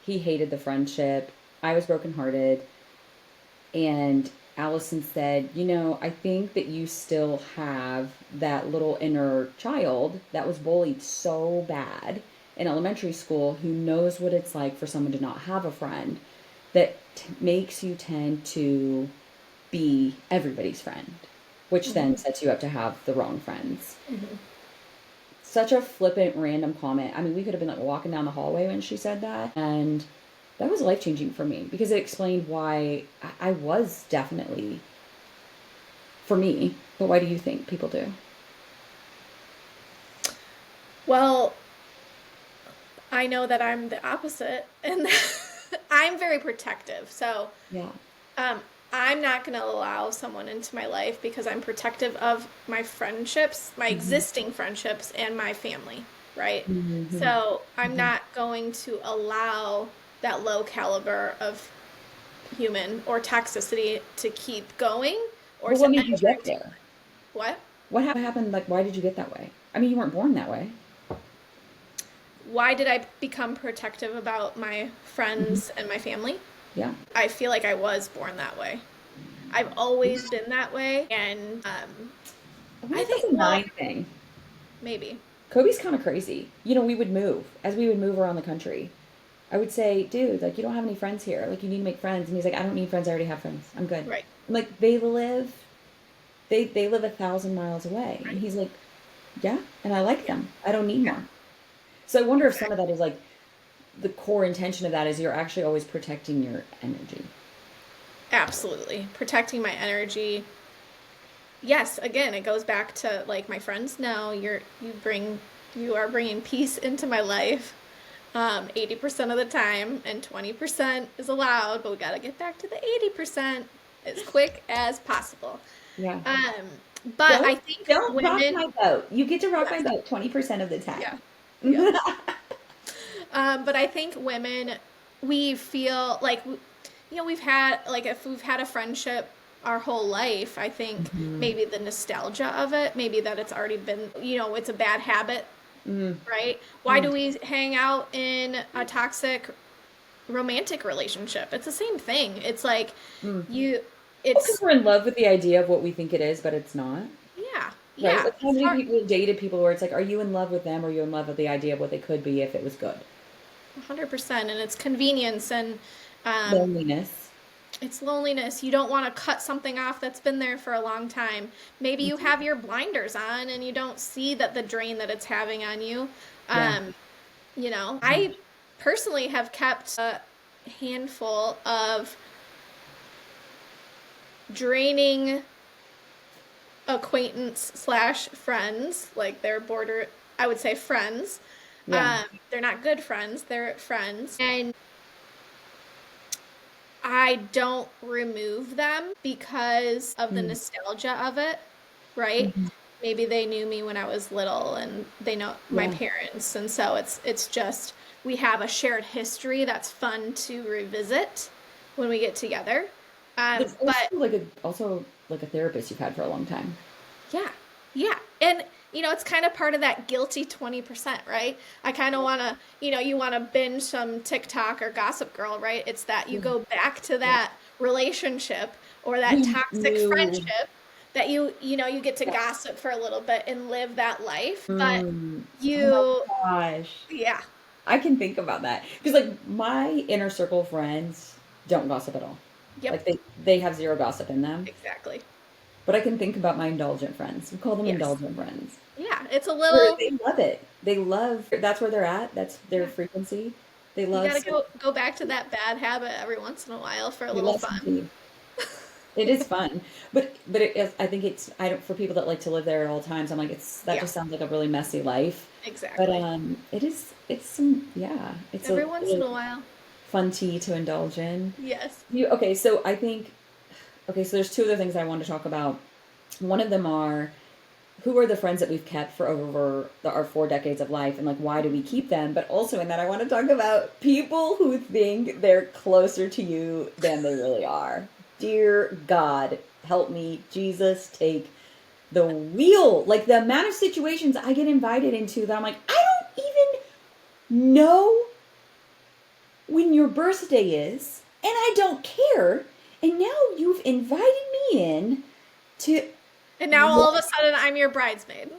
He hated the friendship. I was brokenhearted. And Allison said, I think that you still have that little inner child that was bullied so bad in elementary school who knows what it's like for someone to not have a friend, that makes you tend to be everybody's friend, which then sets you up to have the wrong friends. Mm-hmm. Such a flippant, random comment. I mean, we could have been like walking down the hallway when she said that, and that was life-changing for me because it explained why I was definitely, for me, but why do you think people do? Well, I know that I'm the opposite, and I'm very protective. So Yeah. I'm not going to allow someone into my life because I'm protective of my friendships, my Mm-hmm. existing friendships, and my family, right? Mm-hmm. So I'm Mm-hmm. not going to allow that low caliber of human or toxicity to keep going or But what to made you enter get into there? what? What happened? Like, why did you get that way? I mean, you weren't born that way. Why did I become protective about my Mm-hmm. friends and my family? Yeah. I feel like I was born that way. I've always been that way, and I wonder I if that's think, a well, mind thing. maybe. Kobe's kind of crazy. You know, we would move as we would move around the country. I would say, dude, like, you don't have any friends here. Like, you need to make friends. And he's like, I don't need friends. I already have friends. I'm good. Right, I'm like, they live 1,000 miles away. And right. he's like, yeah, and I like Yeah, them. I don't need yeah, more. So I wonder if some of exactly. that is like the core intention of that is you're actually always protecting your energy. Absolutely. Protecting my energy. Yes, again, it goes back to like my friends know you are bringing peace into my life 80% of the time, and 20% is allowed, but we got to get back to the 80% as quick as possible. Yeah. Um, but I Don't think don't rock women, my boat. You get to rock my yes, boat 20% of the yeah, time. yep. But I think women, we feel like, we've had, like, if we've had a friendship our whole life, I think Hmm. maybe the nostalgia of it, maybe that it's already been, it's a bad habit, Mm, right? Why mm, do we hang out in a toxic romantic relationship? It's the same thing. It's like, mm. you, Because it's, we're in love with the idea of what we think it is, but it's not. yeah, Right? yeah, Like how it's many hard. people have dated people where it's like, are you in love with them or are you in love with the idea of what they could be if it was good? 100%. And it's convenience, and um, Loneliness. it's loneliness. You don't want to cut something off that's been there for a long time. Maybe you have your blinders on and you don't see that the drain that it's having on you. Yeah. Um, I personally have kept a handful of draining acquaintance slash friends, like they're border, I would say friends. Yeah. They're not good friends, they're friends. And I don't remove them because of the Mm, nostalgia of it, right? mhm. Maybe they knew me when I was little and they know my Yeah. parents, and so it's just we have a shared history that's fun to revisit when we get together. There's But also like a therapist you've had for a long time. yeah, yeah. And it's kind of part of that guilty 20%, right? I kind of want to, you want to binge some TikTok or Gossip Girl, right? It's that you Yeah. go back to Yeah. that relationship or that You toxic knew. friendship that you get to Yeah. gossip for a little bit and live that life. But Mm. Oh my you, gosh. yeah, I can think about that. Because like my inner circle friends don't gossip at all. yep, Like they have zero gossip in them. exactly. But I can think about my indulgent friends. We call them Yes. indulgent friends. Yeah, it's a Where little, they love it. They love that's where they're at. That's their yeah. frequency. They You love got to some go back to that bad habit every once in a while for a they little love some fun. tea. It is fun. But it is, I think it's I don't for people that like to live there at all times, I'm like it's that Yeah, just sounds like a really messy life. But exactly. it's some yeah, it's Every a once in little a while. fun tea to indulge in. Yes. You okay, so I think okay, so there's two other things I want to talk about. One of them are who are the friends that we've kept for over our 4 decades of life and like why do we keep them? But also in that I want to talk about people who think they're closer to you than they really are. Dear God, help me. Jesus, take the wheel. Like the amount of situations I get invited into that I'm like, I don't even know when your birthday is, and I don't care. And now you've invited me in to And now all what? of a sudden I'm your bridesmaid.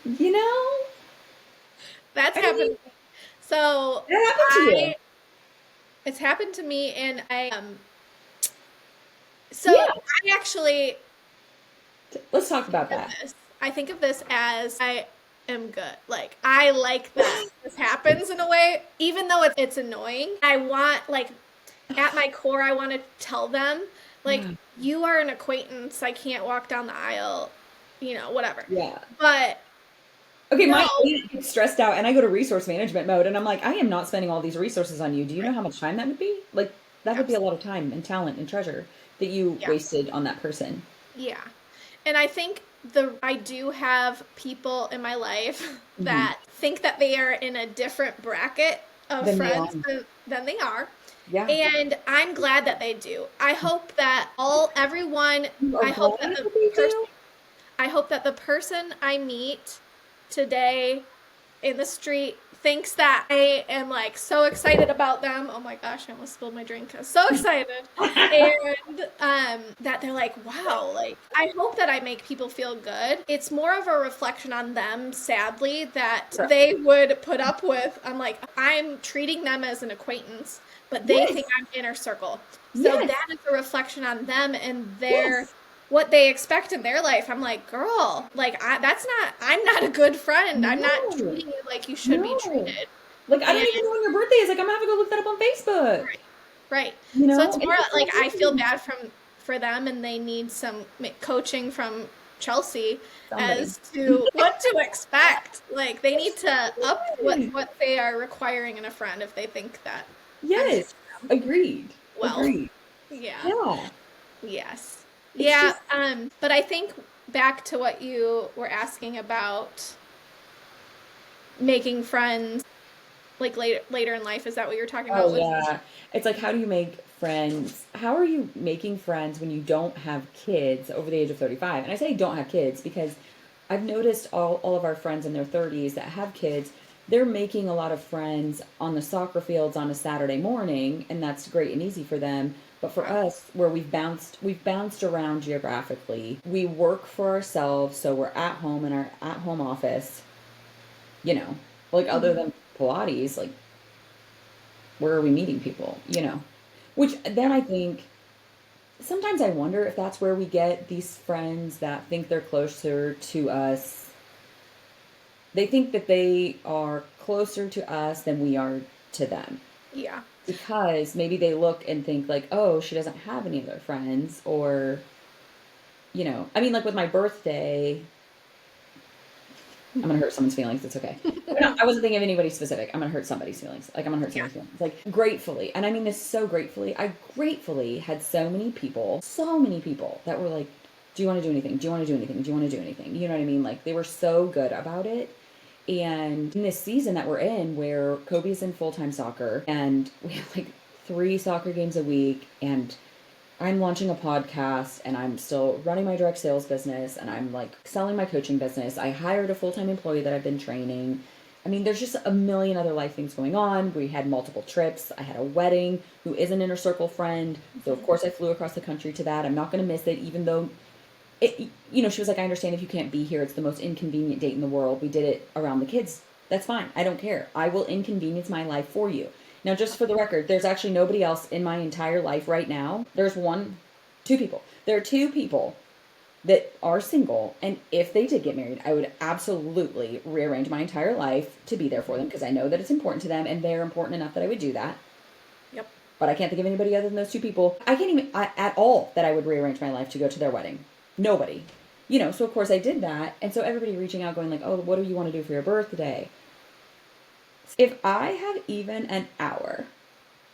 You know? That's I mean, happened to me. So that happened to you. I it's happened to me, and so Yeah. I actually Let's talk think about of that. this. I think of this as I am good. Like I like that this happens in a way, even though it's annoying. I want, like, at my core, I want to tell them, like, Yeah. you are an acquaintance. I can't walk down the aisle, whatever. Yeah. But Okay, my No. aunt gets stressed out and I go to resource management mode and I'm like, I am not spending all these resources on you. Do you know how much time that would be? Like, that would be a lot of time and talent and treasure that you Yeah. wasted on that person. Yeah. And I think I do have people in my life Hmm. that think that they are in a different bracket of Then they are. friends than they are. Yeah. And I'm glad that they do. I hope that everyone, You are I hope glad that the that they person do? I hope that the person I meet today in the street thinks that I am like so excited about them. Oh my gosh, I almost spilled my drink. I was so excited. And that they're like, wow, like I hope that I make people feel good. It's more of a reflection on them, sadly, that Sure. they would put up with. I'm like, I'm treating them as an acquaintance, but they Yes. think I'm inner circle. So Yes. that is a reflection on them and their Yes. what they expect in their life. I'm like, girl, like I'm not a good friend. I'm not No. treating you like you should be No. treated. Like, I don't And even know when your birthday is. Like, I'm gonna have to go look that up on Facebook. right, right. You So know? it's And more it's like I feel not bad for them, and they need some coaching from Chelsea somebody. as to what to expect. Like they need to up Yes. what they are requiring in a friend if they think that I'm treating Yes. them Agreed. well. Agreed. Yeah. Yeah. Yes. It's Yeah, just but I think back to what you were asking about making friends like later in life, is that what you're talking oh about with yeah. It's like, how do you make friends? How are you making friends when you don't have kids over the age of 35? And I say don't have kids because I've noticed all of our friends in their 30s that have kids, they're making a lot of friends on the soccer fields on a Saturday morning, and that's great and easy for them. But for wow. us, where we've bounced around geographically, we work for ourselves, so we're at home in our at home office, you know, like other Mhm. than Pilates, like where are we meeting people, you know? Which then Yeah. I think sometimes I wonder if that's where we get these friends that think they're closer to us. They think that they are closer to us than we are to them. Yeah. Because maybe they look and think like, oh, she doesn't have any other friends, or, I mean, like with my birthday, I'm gonna hurt someone's feelings. It's okay. No, I wasn't thinking of anybody specific. I'm gonna hurt somebody's feelings. Like, I'm gonna hurt Yeah. somebody's feelings. Like, gratefully, and I mean this so gratefully. I gratefully had so many people that were like, "Do you want to do anything? Do you want to do anything? Do you want to do anything?" You know what I mean? Like, they were so good about it. And in this season that we're in, where Kobe's in full time soccer, and we have like 3 soccer games a week, and I'm launching a podcast and I'm still running my direct sales business and I'm like selling my coaching business. I hired a full-time employee that I've been training. I mean, there's just a million other life things going on. We had multiple trips. I had a wedding who is an inner circle friend. So of course I flew across the country to that. I'm not going to miss it, even though she was like, I understand if you can't be here. It's the most inconvenient date in the world. We did it around the kids. That's fine. I don't care. I will inconvenience my life for you. Now, just for the record, there's actually nobody else in my entire life right now. There's two people. There are two people that are single, and if they did get married, I would absolutely rearrange my entire life to be there for them because I know that it's important to them and they're important enough that I would do that. Yep. But I can't think of anybody other than those two people. I can't even at all that I would rearrange my life to go to their wedding. Nobody. So of course I did that. And so everybody reaching out going like, "Oh, what do you want to do for your birthday?" If I have even an hour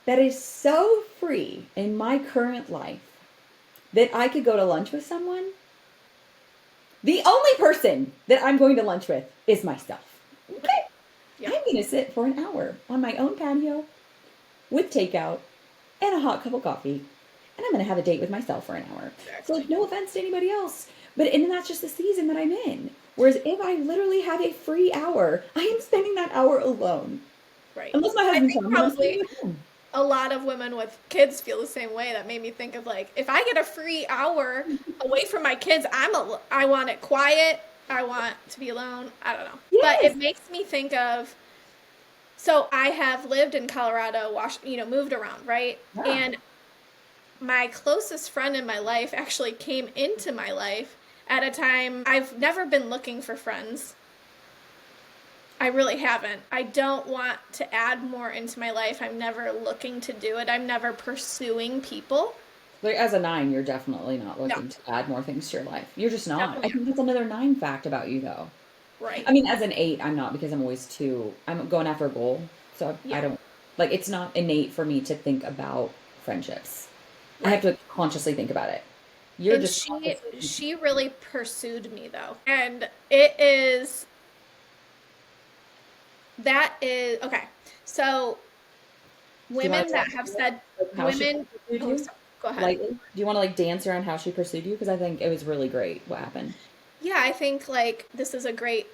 that is so free in my current life that I could go to lunch with someone, the only person that I'm going to lunch with is myself. Okay? Yep. I'm going to sit for an hour on my own patio with takeout and a hot cup of coffee, and I'm going to have a date with myself for an hour. Exactly. So, like, no offense to anybody else, and that's just the season that I'm in. Whereas if I literally have a free hour, I am spending that hour alone. Right. Unless my I husband's think home, then I'm spending probably it at home. a lot of women with kids feel the same way. That made me think of like, if I get a free hour away from my kids, I want it quiet. I want to be alone. I don't know. But Yes. it makes me think of, so I have lived in Colorado, moved around, right? Yeah. And my closest friend in my life actually came into my life at a time I've never been looking for friends. I really haven't. I don't want to add more into my life. I'm never looking to do it. I'm never pursuing people. Like, as a 9, you're definitely not No, looking to add more things to your life. You're just not. I definitely. think that's another 9 fact about you, though. Right. I mean, as an 8, I'm not, because I'm going after a goal. So I Yeah. don't, like, it's not innate for me to think about friendships. I have Right. to consciously think about it. You're And just she really pursued me though. And it is that is okay. So Do you want women to that talk have about, said like, how she women pursued oh you? sorry, go ahead. Lightly? Do you want to, like, dance around how she pursued you? Because I think it was really great what happened. Yeah, I think like this is a great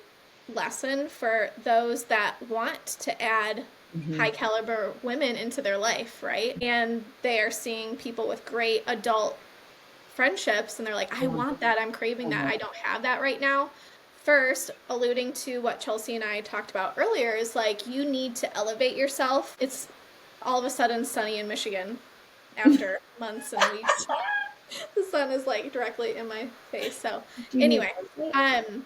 lesson for those that want to add Hmm. high caliber women into their life, right? And they are seeing people with great adult friendships and they're like, I want that, I'm craving that, I don't have that right now. First, alluding to what Chelsea and I talked about earlier, is like you need to elevate yourself. It's all of a sudden sunny in Michigan after months and weeks. The sun is like directly in my face. So Do you need anyway, it? um,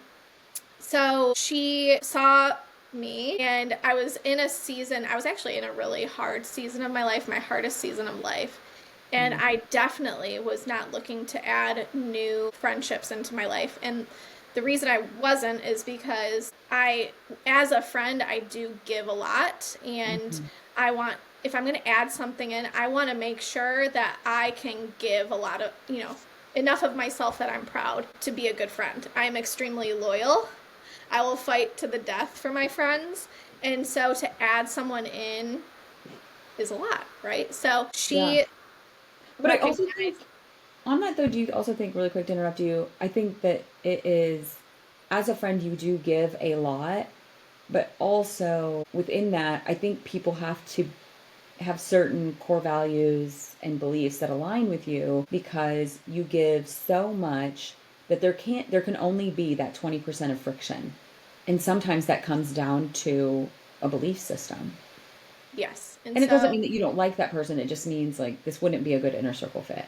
so she saw me, and I was in a season, I was actually in a really hard season of my life, my hardest season of life. And I definitely was not looking to add new friendships into my life. And the reason I wasn't is because as a friend, I do give a lot. And Mm-hmm. I want, if I'm going to add something in, I want to make sure that I can give a lot of, enough of myself that I'm proud to be a good friend. I'm extremely loyal. I will fight to the death for my friends. And so to add someone in is a lot, right? So Yeah. she But I also recognized, think, on that though, do you also think, really quick to interrupt you, I think that it is, as a friend, you do give a lot, but also within that, I think people have to have certain core values and beliefs that align with you, because you give so much that there can only be that 20% of friction. And sometimes that comes down to a belief system. yes. And And it doesn't so, mean that you don't like that person. It just means, like, this wouldn't be a good inner circle fit.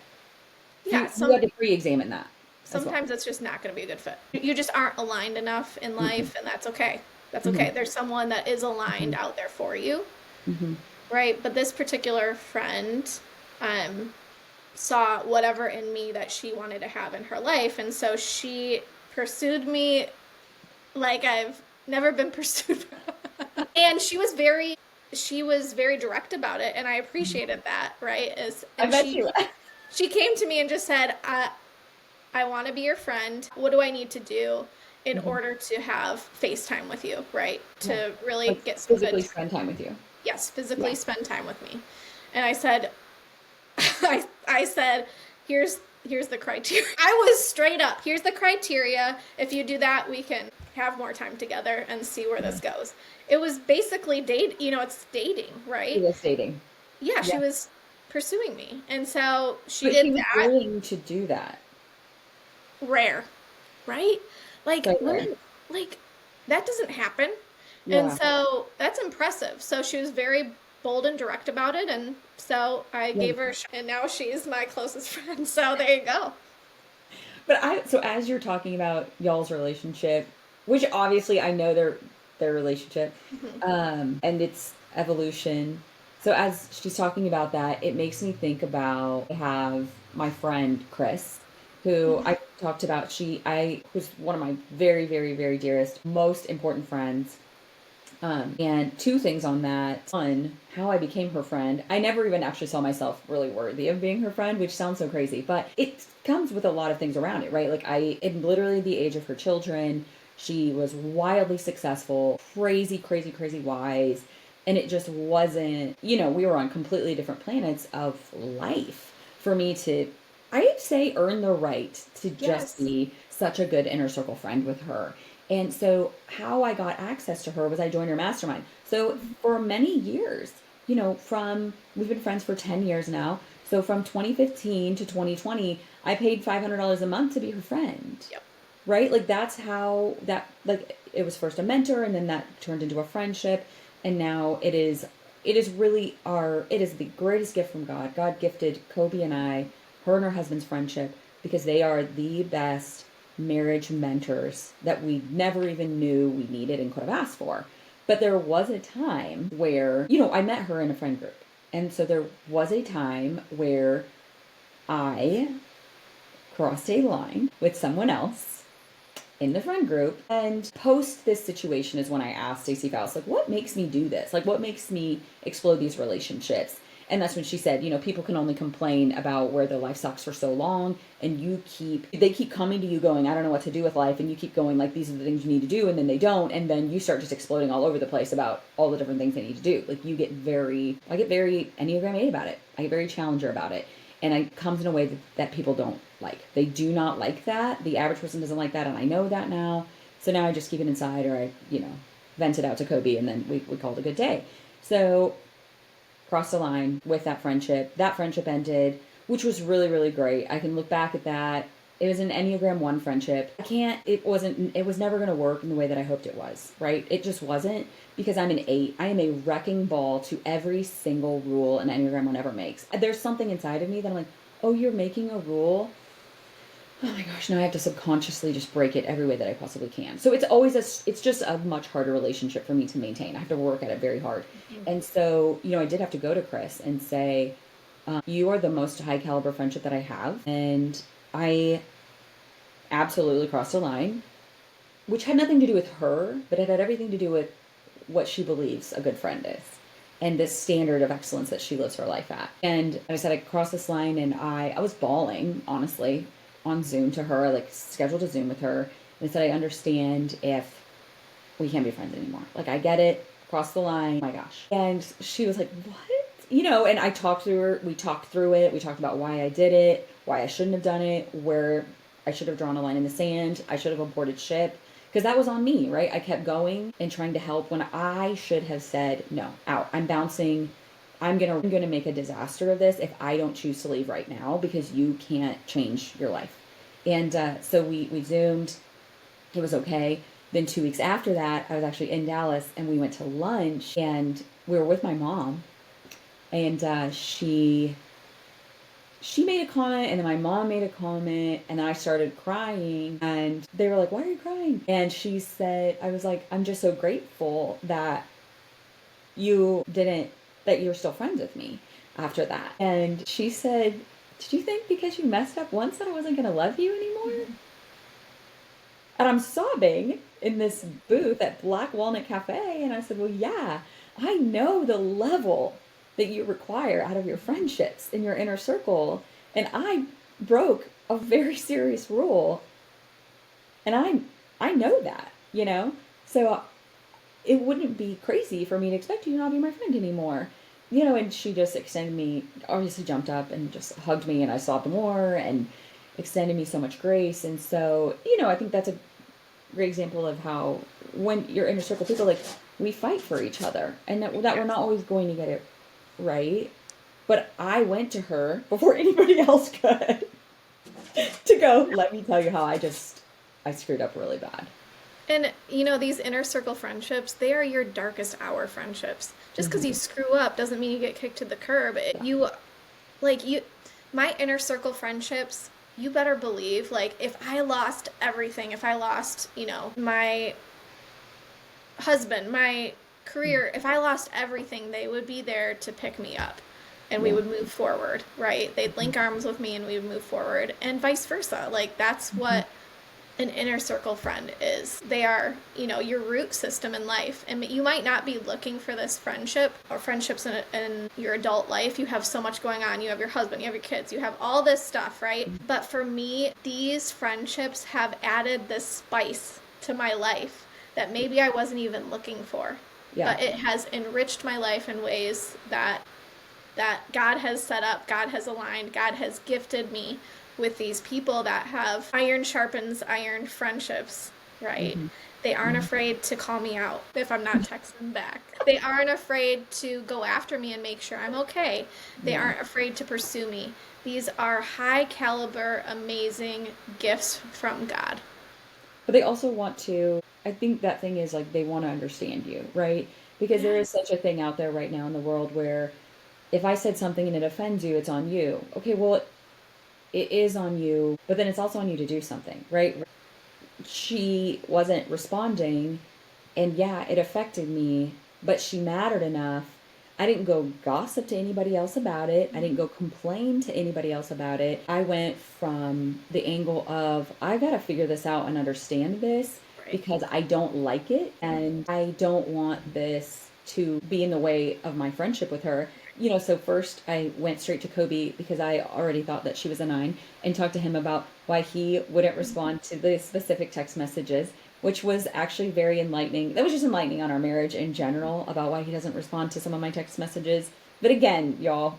So yeah, you had to pre-examine that as well. sometimes it's just not going to be a good fit. You just aren't aligned enough in Hmm. life, and that's okay. That's Hmm. okay. There's someone that is aligned Hmm. out there for you, Hmm. right? But this particular friend um, saw whatever in me that she wanted to have in her life, and so she pursued me like I've never been pursued. And she was very direct about it, and I appreciated that, right? Is I and bet you. she came to me and just said, I want to be your friend. What do I need to do in Hmm. order to have FaceTime with you, right? Yeah. To really Like, get some good physically time. spend time with you. Yes, Yeah. physically spend time with me. And I said, I said, here's the criteria. I was straight up. Here's the criteria. If you do that, we can have more time together and see where this goes. It was basically it's dating, She right? was dating. Yeah, she Yeah. was pursuing me. And so she But she did was that. willing to do that. Rare, right? Like So rare. women, like that doesn't happen. And Yeah. so that's impressive. So she was very bold and direct about it. And so I Yeah. gave her, and now she's my closest friend. So there you go. So as you're talking about y'all's relationship, which obviously I know their relationship, Mhm. and its evolution. So as she's talking about that, it makes me think about, I have my friend Chris, who I talked about. I was one of my very, very, very dearest, most important friends. And two things on that. One, how I became her friend. I never even actually saw myself really worthy of being her friend, which sounds so crazy, but it comes with a lot of things around it, right? Like, in literally the age of her children, she was wildly successful, crazy, crazy, crazy wise. And it just wasn't, we were on completely different planets of life for me to, I'd say, earn the right to just Yes. be such a good inner circle friend with her. And so how I got access to her was I joined her mastermind. So for many years, we've been friends for 10 years now. So from 2015 to 2020, I paid $500 a month to be her friend. Yep. Right? Like, that's how that, like, it was first a mentor, and then that turned into a friendship. And now it is the greatest gift from God. God gifted Kobe and I, her and her husband's friendship, because they are the best marriage mentors that we never even knew we needed and could have asked for. But there was a time where, I met her in a friend group. And so there was a time where I crossed a line with someone else, in the friend group. And post this situation is when I asked Stacey Faust, like, what makes me do this? Like, what makes me explode these relationships? And that's when she said, people can only complain about where their life sucks for so long, and they keep coming to you going, I don't know what to do with life, and you keep going like, these are the things you need to do, and then they don't, and then you start just exploding all over the place about all the different things they need to do. Like, I get very Enneagram 8 about it. I get very Challenger about it. And it comes in a way that people don't like. They do not like that. The average person doesn't like that, and I know that now. So now I just keep it inside, or I, vent it out to Kobe, and then we call it a good day. So crossed the line with that friendship. That friendship ended, which was really, really great. I can look back at that. It was an Enneagram 1 friendship. It was never going to work in the way that I hoped it was, right? It just wasn't, because I'm an 8. I am a wrecking ball to every single rule an Enneagram 1 ever makes. There's something inside of me that I'm like, oh, you're making a rule? Oh my gosh, now I have to subconsciously just break it every way that I possibly can. So it's just a much harder relationship for me to maintain. I have to work at it very hard. Mm-hmm. And so, I did have to go to Chris and say, you are the most high caliber friendship that I have. And I absolutely crossed a line, which had nothing to do with her, but it had everything to do with what she believes a good friend is, and this standard of excellence that she lives her life at. And I said, I crossed this line, and I was bawling, honestly, on Zoom to her. I scheduled a Zoom with her, and I said, I understand if we can't be friends anymore. Like, I get it, cross the line, oh my gosh. And she was like, what? And I talked to her, we talked through it, we talked about why I did it, why I shouldn't have done it, where I should have drawn a line in the sand, I should have aborted ship, because that was on me, right? I kept going and trying to help when I should have said, no, out, I'm bouncing, I'm gonna make a disaster of this if I don't choose to leave right now, because you can't change your life. And so we Zoomed, it was okay. Then 2 weeks after that, I was actually in Dallas, and we went to lunch, and we were with my mom, and she made a comment, and then my mom made a comment, and then I started crying, and they were like, why are you crying? And she said, I was like, I'm just so grateful that you're still friends with me after that. And she said, did you think because you messed up once that I wasn't going to love you anymore? Mm-hmm. And I'm sobbing in this booth at Black Walnut Cafe, and I said, well, yeah, I know the level that you require out of your friendships in your inner circle. And I broke a very serious rule. And I know that, So it wouldn't be crazy for me to expect you to not be my friend anymore. And she just extended me, obviously jumped up and just hugged me, and I sobbed more and extended me so much grace. And so, I think that's a great example of how when you're in a circle of people, we fight for each other, and that we're not always going to get it right. But I went to her before anybody else could to go, let me tell you how I screwed up really bad. And, these inner circle friendships, they are your darkest hour friendships. Just because you screw up doesn't mean you get kicked to the curb. My inner circle friendships, you better believe, if I lost everything, if I lost, my husband, my career, if I lost everything, they would be there to pick me up, and we would move forward, right? They'd link arms with me, and we would move forward, and vice versa. That's what an inner circle friend is. They are, your root system in life. And you might not be looking for this friendship or friendships in your adult life. You have so much going on. You have your husband, you have your kids, you have all this stuff, right? But for me, these friendships have added this spice to my life that maybe I wasn't even looking for. Yeah. But it has enriched my life in ways that God has set up, God has aligned, God has gifted me with these people that have iron sharpens iron friendships, right? Mm-hmm. They aren't afraid to call me out if I'm not texting back. They aren't afraid to go after me and make sure I'm okay. They aren't afraid to pursue me. These are high caliber, amazing gifts from God. But they also want to, I think that thing is they want to understand you, right? Because there is such a thing out there right now in the world where if I said something and it offends you, it's on you. Okay, well, it is on you, but then it's also on you to do something, right? She wasn't responding, and yeah, it affected me, but she mattered enough. I didn't go gossip to anybody else about it. I didn't go complain to anybody else about it. I went from the angle of, I got to figure this out and understand this Right. because I don't like it and I don't want this to be in the way of my friendship with her. So first I went straight to Kobe because I already thought that she was a 9 and talked to him about why he wouldn't respond to the specific text messages, which was actually very enlightening. That was just enlightening on our marriage in general about why he doesn't respond to some of my text messages. But again, y'all,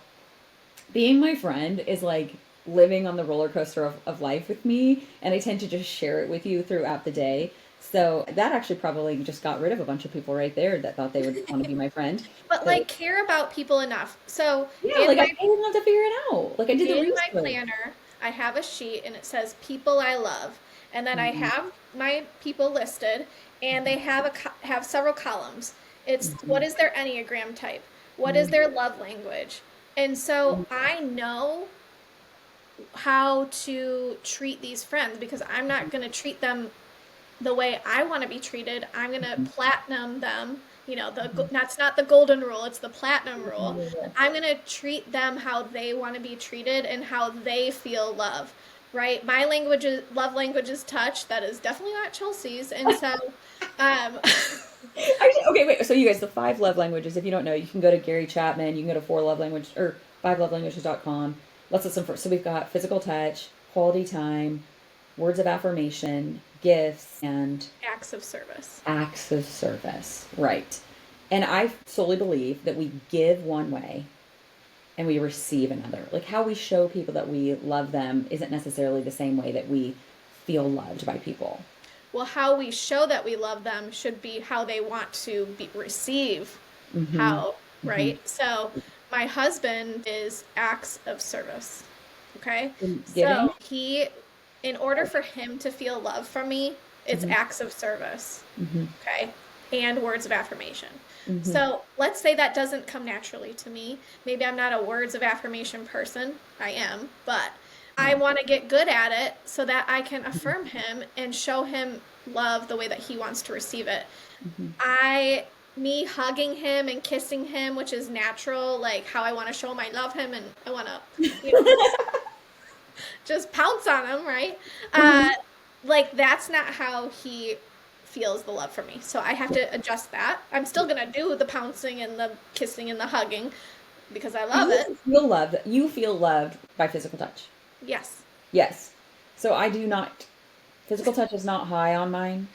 being my friend is like living on the roller coaster of life with me, and I tend to just share it with you throughout the day. So that actually probably just got rid of a bunch of people right there that thought they would want to be my friend. But So, like care about people enough. So yeah, in like I my didn't have to figure it out. Like I did the in my research. planner, I have a sheet and it says people I love, and then I Mhm, have my people listed, and they have have several columns. It's what mhm, is their enneagram type, what is mhm, their love language, and so mhm, I know how to treat these friends because I'm not going to treat them the way I want to be treated. I'm going to mhm, platinum them. mhm. That's not the golden rule, it's the platinum rule. Yeah. I'm going to treat them how they want to be treated and how they feel love, right? My love language is touch. That is definitely not Chelsea's. And so, um, Actually, okay, wait. So you guys, the 5 love languages, if you don't know, you can go to Gary Chapman, you can go to 4 love language or 5 lovelanguages.com. Let's listen first. So we've got physical touch, quality time, words of affirmation, gifts, and acts of service. acts of service. Right. And I solely believe that we give one way and we receive another. Like how we show people that we love them isn't necessarily the same way that we feel loved by people. Well, how we show that we love them should be how they want to receive Mm-hmm. how, Mm-hmm. right? So my husband is acts of service. Okay. Giving. So in order for him to feel love from me, it's Mm-hmm. acts of service. Mm-hmm. Okay. And words of affirmation. Mm-hmm. So let's say that doesn't come naturally to me. Maybe I'm not a words of affirmation person. I am, but I Yeah. want to get good at it so that I can affirm him and show him love the way that he wants to receive it. Mm-hmm. Me hugging him and kissing him, which is natural, like how I want to show him I love him and I want to, just pounce on him, right? Mm-hmm. Like that's not how he feels the love for me. So I have to adjust that. I'm still gonna do the pouncing and the kissing and the hugging because I love it. You feel loved. You feel loved by physical touch. Yes. Yes. So I do not. Physical touch is not high on mine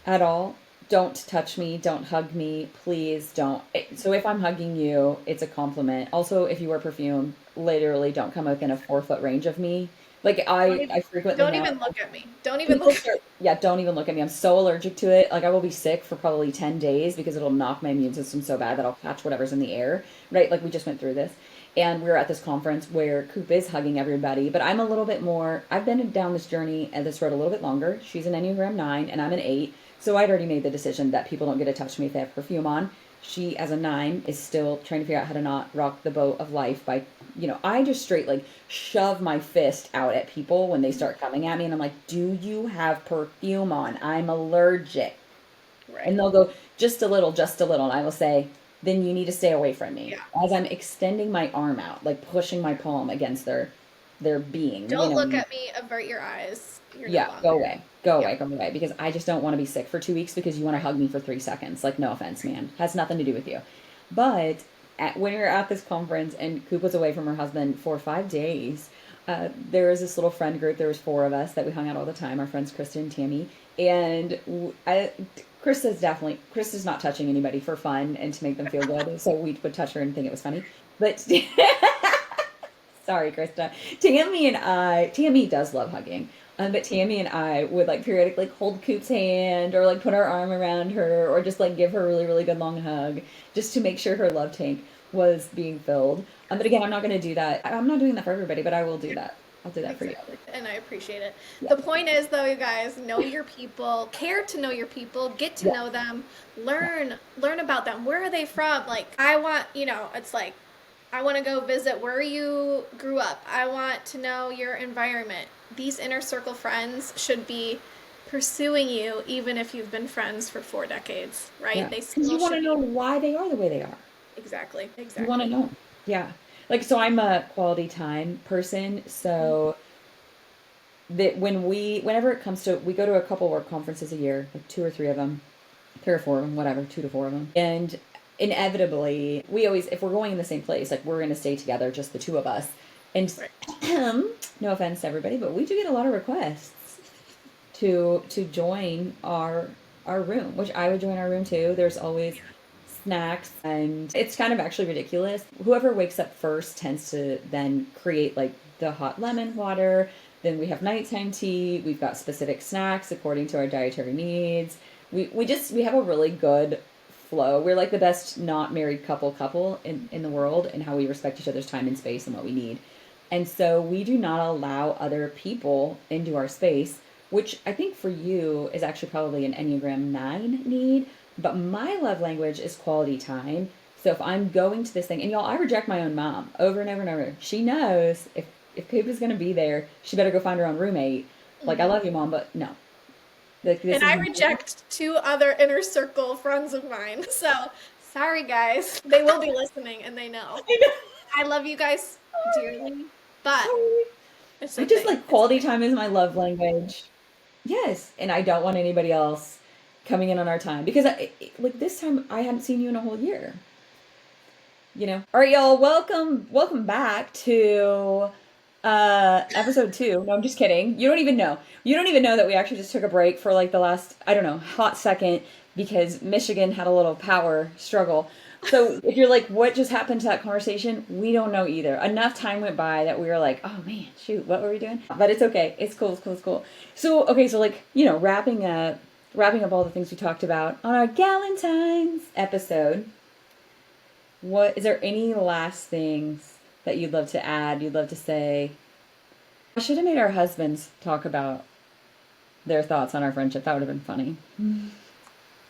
at all. Don't touch me. Don't hug me. Please don't. So if I'm hugging you, it's a compliment. Also, if you wear perfume, literally don't come within a 4 foot range of me. Like Don't I even, frequently don't know even look at me. Don't even people look. start, yeah, don't even look at me. I'm so allergic to it. Like I will be sick for probably 10 days because it'll knock my immune system so bad that I'll catch whatever's in the air, right? Like we just went through this. And we were at this conference where Coop is hugging everybody, but I'm a little bit more, I've been down this journey and this road a little bit longer. She's an Enneagram 9 and I'm an 8. So I'd already made the decision that people don't get to touch me if they have perfume on. She, as a 9, is still trying to figure out how to not rock the boat of life by, I just straight like shove my fist out at people when they start coming at me. And I'm like, do you have perfume on? I'm allergic. Right. And they'll go, just a little, just a little. And I will say, then you need to stay away from me. Yeah. As I'm extending my arm out, like pushing my palm against their being. Don't look at me. Avert your eyes. You're no Yeah, longer. go away. Go Yeah. away, go away. Because I just don't want to be sick for 2 weeks because you want to hug me for 3 seconds. Like, no offense, man. Has nothing to do with you. But when we were at this conference and Coop was away from her husband for 5 days, there was this little friend group. There was 4 of us that we hung out all the time. Our friends Krista and Tammy. And Krista's not touching anybody for fun and to make them feel good. So we would touch her and think it was funny. But sorry, Krista. Tammy does love hugging. But Tammy and I would like periodically hold Coop's hand or like put our arm around her or just like give her a really, really good long hug just to make sure her love tank was being filled. But again, I'm not going to do that. I'm not doing that for everybody, but I will do that. I'll do that for you. Exactly. And I appreciate it. Yeah. The point is, though, you guys, know your people, care to know your people, get to Yeah. know them, learn about them. Where are they from? Like, I want, it's like, I want to go visit where you grew up. I want to know your environment. These inner circle friends should be pursuing you even if you've been friends for 4 decades, right? Yeah. They Because still you want to should know be. why they are the way they are. Exactly. You want to know. Yeah. Like, so I'm a quality time person. So that whenever it comes to, we go to a couple work conferences a year, like 2 or 3 of them, 3 or 4 of them, whatever, 2 to 4 of them. And inevitably, we always, if we're going in the same place, like we're going to stay together, just the 2 of us. And Right. no offense to everybody, but we do get a lot of requests to join our room, which I would join our room too. There's always snacks, and it's kind of actually ridiculous. Whoever wakes up first tends to then create like the hot lemon water. Then we have nighttime tea. We've got specific snacks according to our dietary needs. We have a really good flow. We're like the best not married couple in the world, and how we respect each other's time and space and what we need. And so we do not allow other people into our space, which I think for you is actually probably an Enneagram 9 need. But my love language is quality time. So if I'm going to this thing, and y'all, I reject my own mom over and over and over. She knows if Coop is going to be there, she better go find her own roommate. Like, I love you, Mom, but no. Like, this And I is reject 2 other inner circle friends of mine. So sorry, guys. They will be listening and they know. I love you guys dearly, but it's I a just thing. like quality time is my love language. Yes, and I don't want anybody else coming in on our time because like this time I hadn't seen you in a whole year. You know. All right, y'all. Welcome back to episode 2. No, I'm just kidding. You don't even know. You don't even know that we actually just took a break for like the last, I don't know, hot second because Michigan had a little power struggle. So if you're like, what just happened to that conversation? We don't know either. Enough time went by that we were like, oh man, shoot, what were we doing? But it's okay. It's cool. It's cool. It's cool. So okay, so like, wrapping up all the things we talked about on our Galentine's episode. What is there any last things that you'd love to add? You'd love to say? I should have made our husbands talk about their thoughts on our friendship. That would have been funny.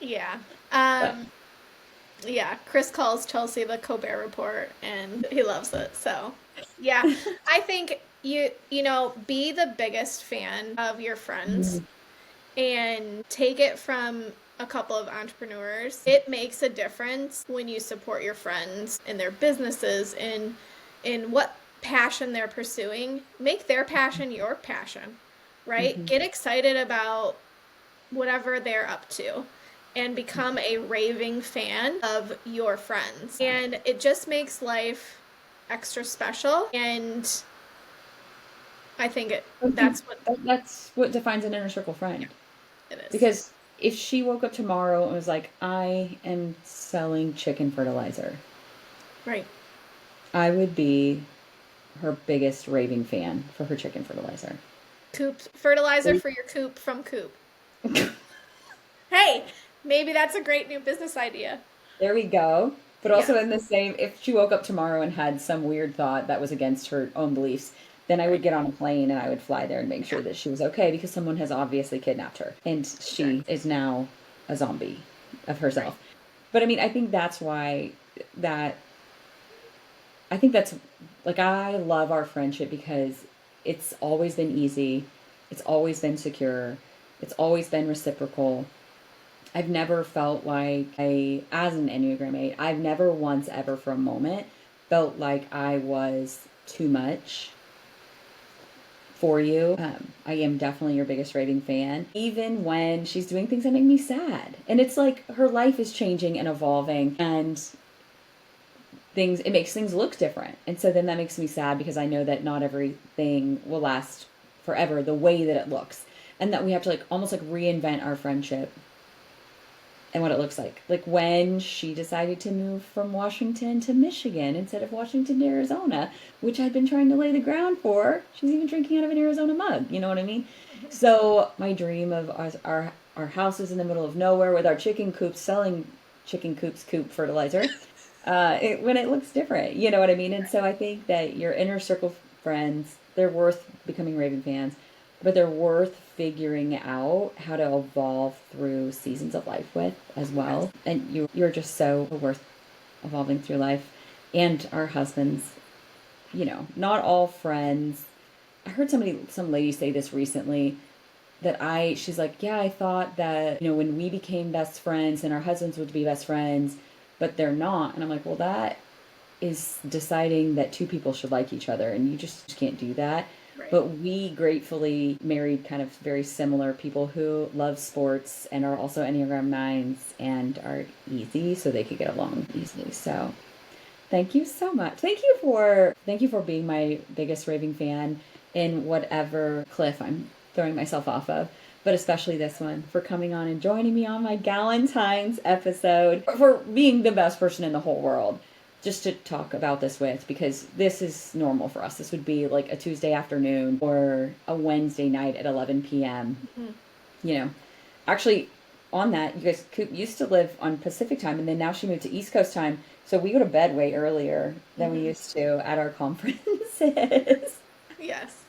Yeah. But Yeah, Chris calls Chelsea the Colbert Report and he loves it. So, yeah, I think be the biggest fan of your friends and take it from a couple of entrepreneurs. It makes a difference when you support your friends in their businesses, in what passion they're pursuing. Make their passion your passion, right? Get excited about whatever they're up to and become a raving fan of your friends. And it just makes life extra special. And I think that's what defines an inner circle friend. it is. Because if she woke up tomorrow and was like, I am selling chicken fertilizer, Right. I would be her biggest raving fan for her chicken fertilizer. Coop fertilizer for your coop from Coop. Hey, maybe that's a great new business idea. There we go. But also in the same, if she woke up tomorrow and had some weird thought that was against her own beliefs, then I would get on a plane and I would fly there and make sure that she was okay because someone has obviously kidnapped her and she is now a zombie of herself. Right. But I mean, I think that's why I love our friendship because it's always been easy. It's always been secure. It's always been reciprocal. I've never felt like as an Enneagram 8, I've never once ever for a moment felt like I was too much for you. I am definitely your biggest raving fan, even when she's doing things that make me sad. And it's like her life is changing and evolving and it makes things look different. And so then that makes me sad because I know that not everything will last forever the way that it looks. And that we have to almost reinvent our friendship and what it looks like. Like when she decided to move from Washington to Michigan instead of Washington to Arizona, which I'd been trying to lay the ground for. She's even drinking out of an Arizona mug. You know what I mean? So my dream of our houses in the middle of nowhere with our chicken coops selling chicken coops Coop fertilizer. When it looks different, you know what I mean? And so I think that your inner circle friends, they're worth becoming raving fans, but they're worth figuring out how to evolve through seasons of life with as well. And you're just so worth evolving through life. And our husbands, not all friends. I heard some lady say this recently. she's like, yeah, I thought that, when we became best friends and our husbands would be best friends, but they're not. And I'm like, well, that is deciding that two people should like each other, and you just can't do that. Right. But we gratefully married kind of very similar people who love sports and are also Enneagram 9s and are easy, so they could get along easily. So thank you so much. Thank you for being my biggest raving fan in whatever cliff I'm throwing myself off of, but especially this one, for coming on and joining me on my Galentine's episode, for being the best person in the whole world just to talk about this with, because this is normal for us. This would be like a Tuesday afternoon or a Wednesday night at 11 p.m. Actually, on that, you guys, Coop used to live on Pacific time, and then now she moved to East Coast time. So we go to bed way earlier than we used to at our conferences. Yes.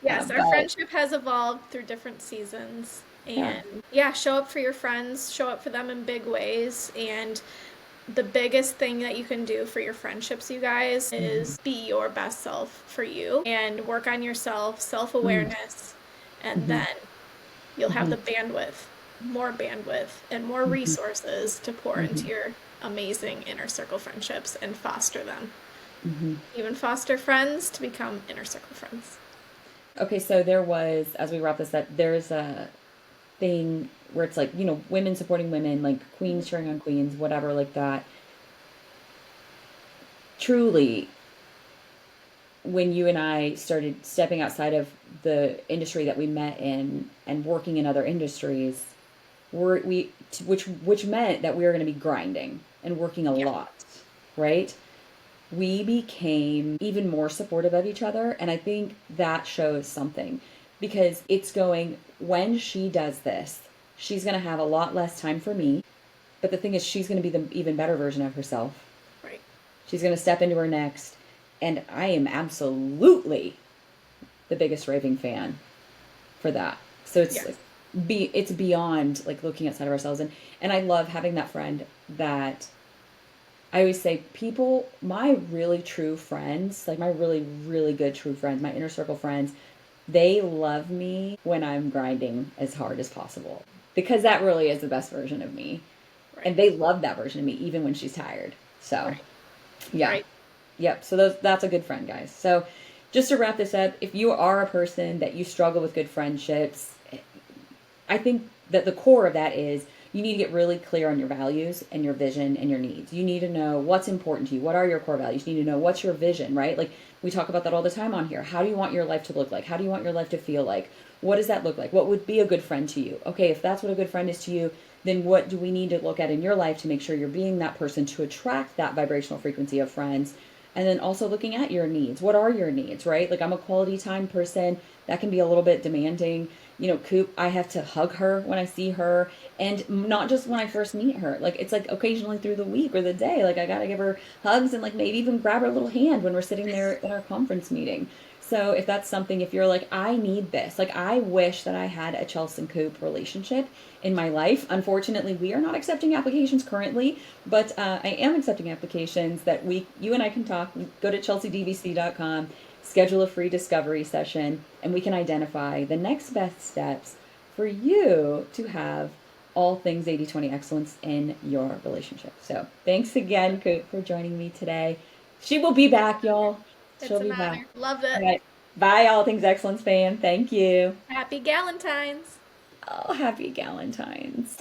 Yes, our friendship has evolved through different seasons. And show up for your friends, show up for them in big ways. And the biggest thing that you can do for your friendships, you guys, is be your best self for you and work on yourself, self-awareness, and then you'll have the more bandwidth, and more resources to pour into your amazing inner circle friendships and foster them. Even foster friends to become inner circle friends. Okay, so there was, as we wrap this up, there's a thing where it's like, women supporting women, like queens cheering on queens, whatever, like that. Truly, when you and I started stepping outside of the industry that we met in and working in other industries, which meant that we were going to be grinding and working a lot, right? We became even more supportive of each other. And I think that shows something, because it's going, when she does this, she's going to have a lot less time for me. But the thing is, she's going to be the even better version of herself. Right. She's going to step into her next. And I am absolutely the biggest raving fan for that. So it's it's beyond like looking outside of ourselves. And I love having that friend that I always say, my really true friends, like my really, really good true friends, my inner circle friends, they love me when I'm grinding as hard as possible, because that really is the best version of me. Right. And they love that version of me even when she's tired. So, Yep. So that's a good friend, guys. So just to wrap this up, if you are a person that you struggle with good friendships, I think that the core of that is you need to get really clear on your values and your vision and your needs. You need to know what's important to you. What are your core values? You need to know what's your vision, right? Like we talk about that all the time on here. How do you want your life to look like? How do you want your life to feel like? What does that look like? What would be a good friend to you? Okay, if that's what a good friend is to you, then what do we need to look at in your life to make sure you're being that person to attract that vibrational frequency of friends? And then also looking at your needs. What are your needs, right? Like I'm a quality time person. That can be a little bit demanding. Coop, I have to hug her when I see her, and not just when I first meet her. Like it's like occasionally through the week or the day. Like I gotta give her hugs and like maybe even grab her little hand when we're sitting there in our conference meeting. So if that's something, if you're like, I need this, like I wish that I had a Chelsea and Coop relationship in my life. Unfortunately, we are not accepting applications currently, but I am accepting applications that you and I can talk. Go to chelseadvc.com, schedule a free discovery session, and we can identify the next best steps for you to have all things 80/20 excellence in your relationship. So thanks again, Coop, for joining me today. She will be back, y'all. She'll be back. Love it. All right. Bye, All Things Excellence fam. Thank you. Happy Galentines. Oh, happy Galentines.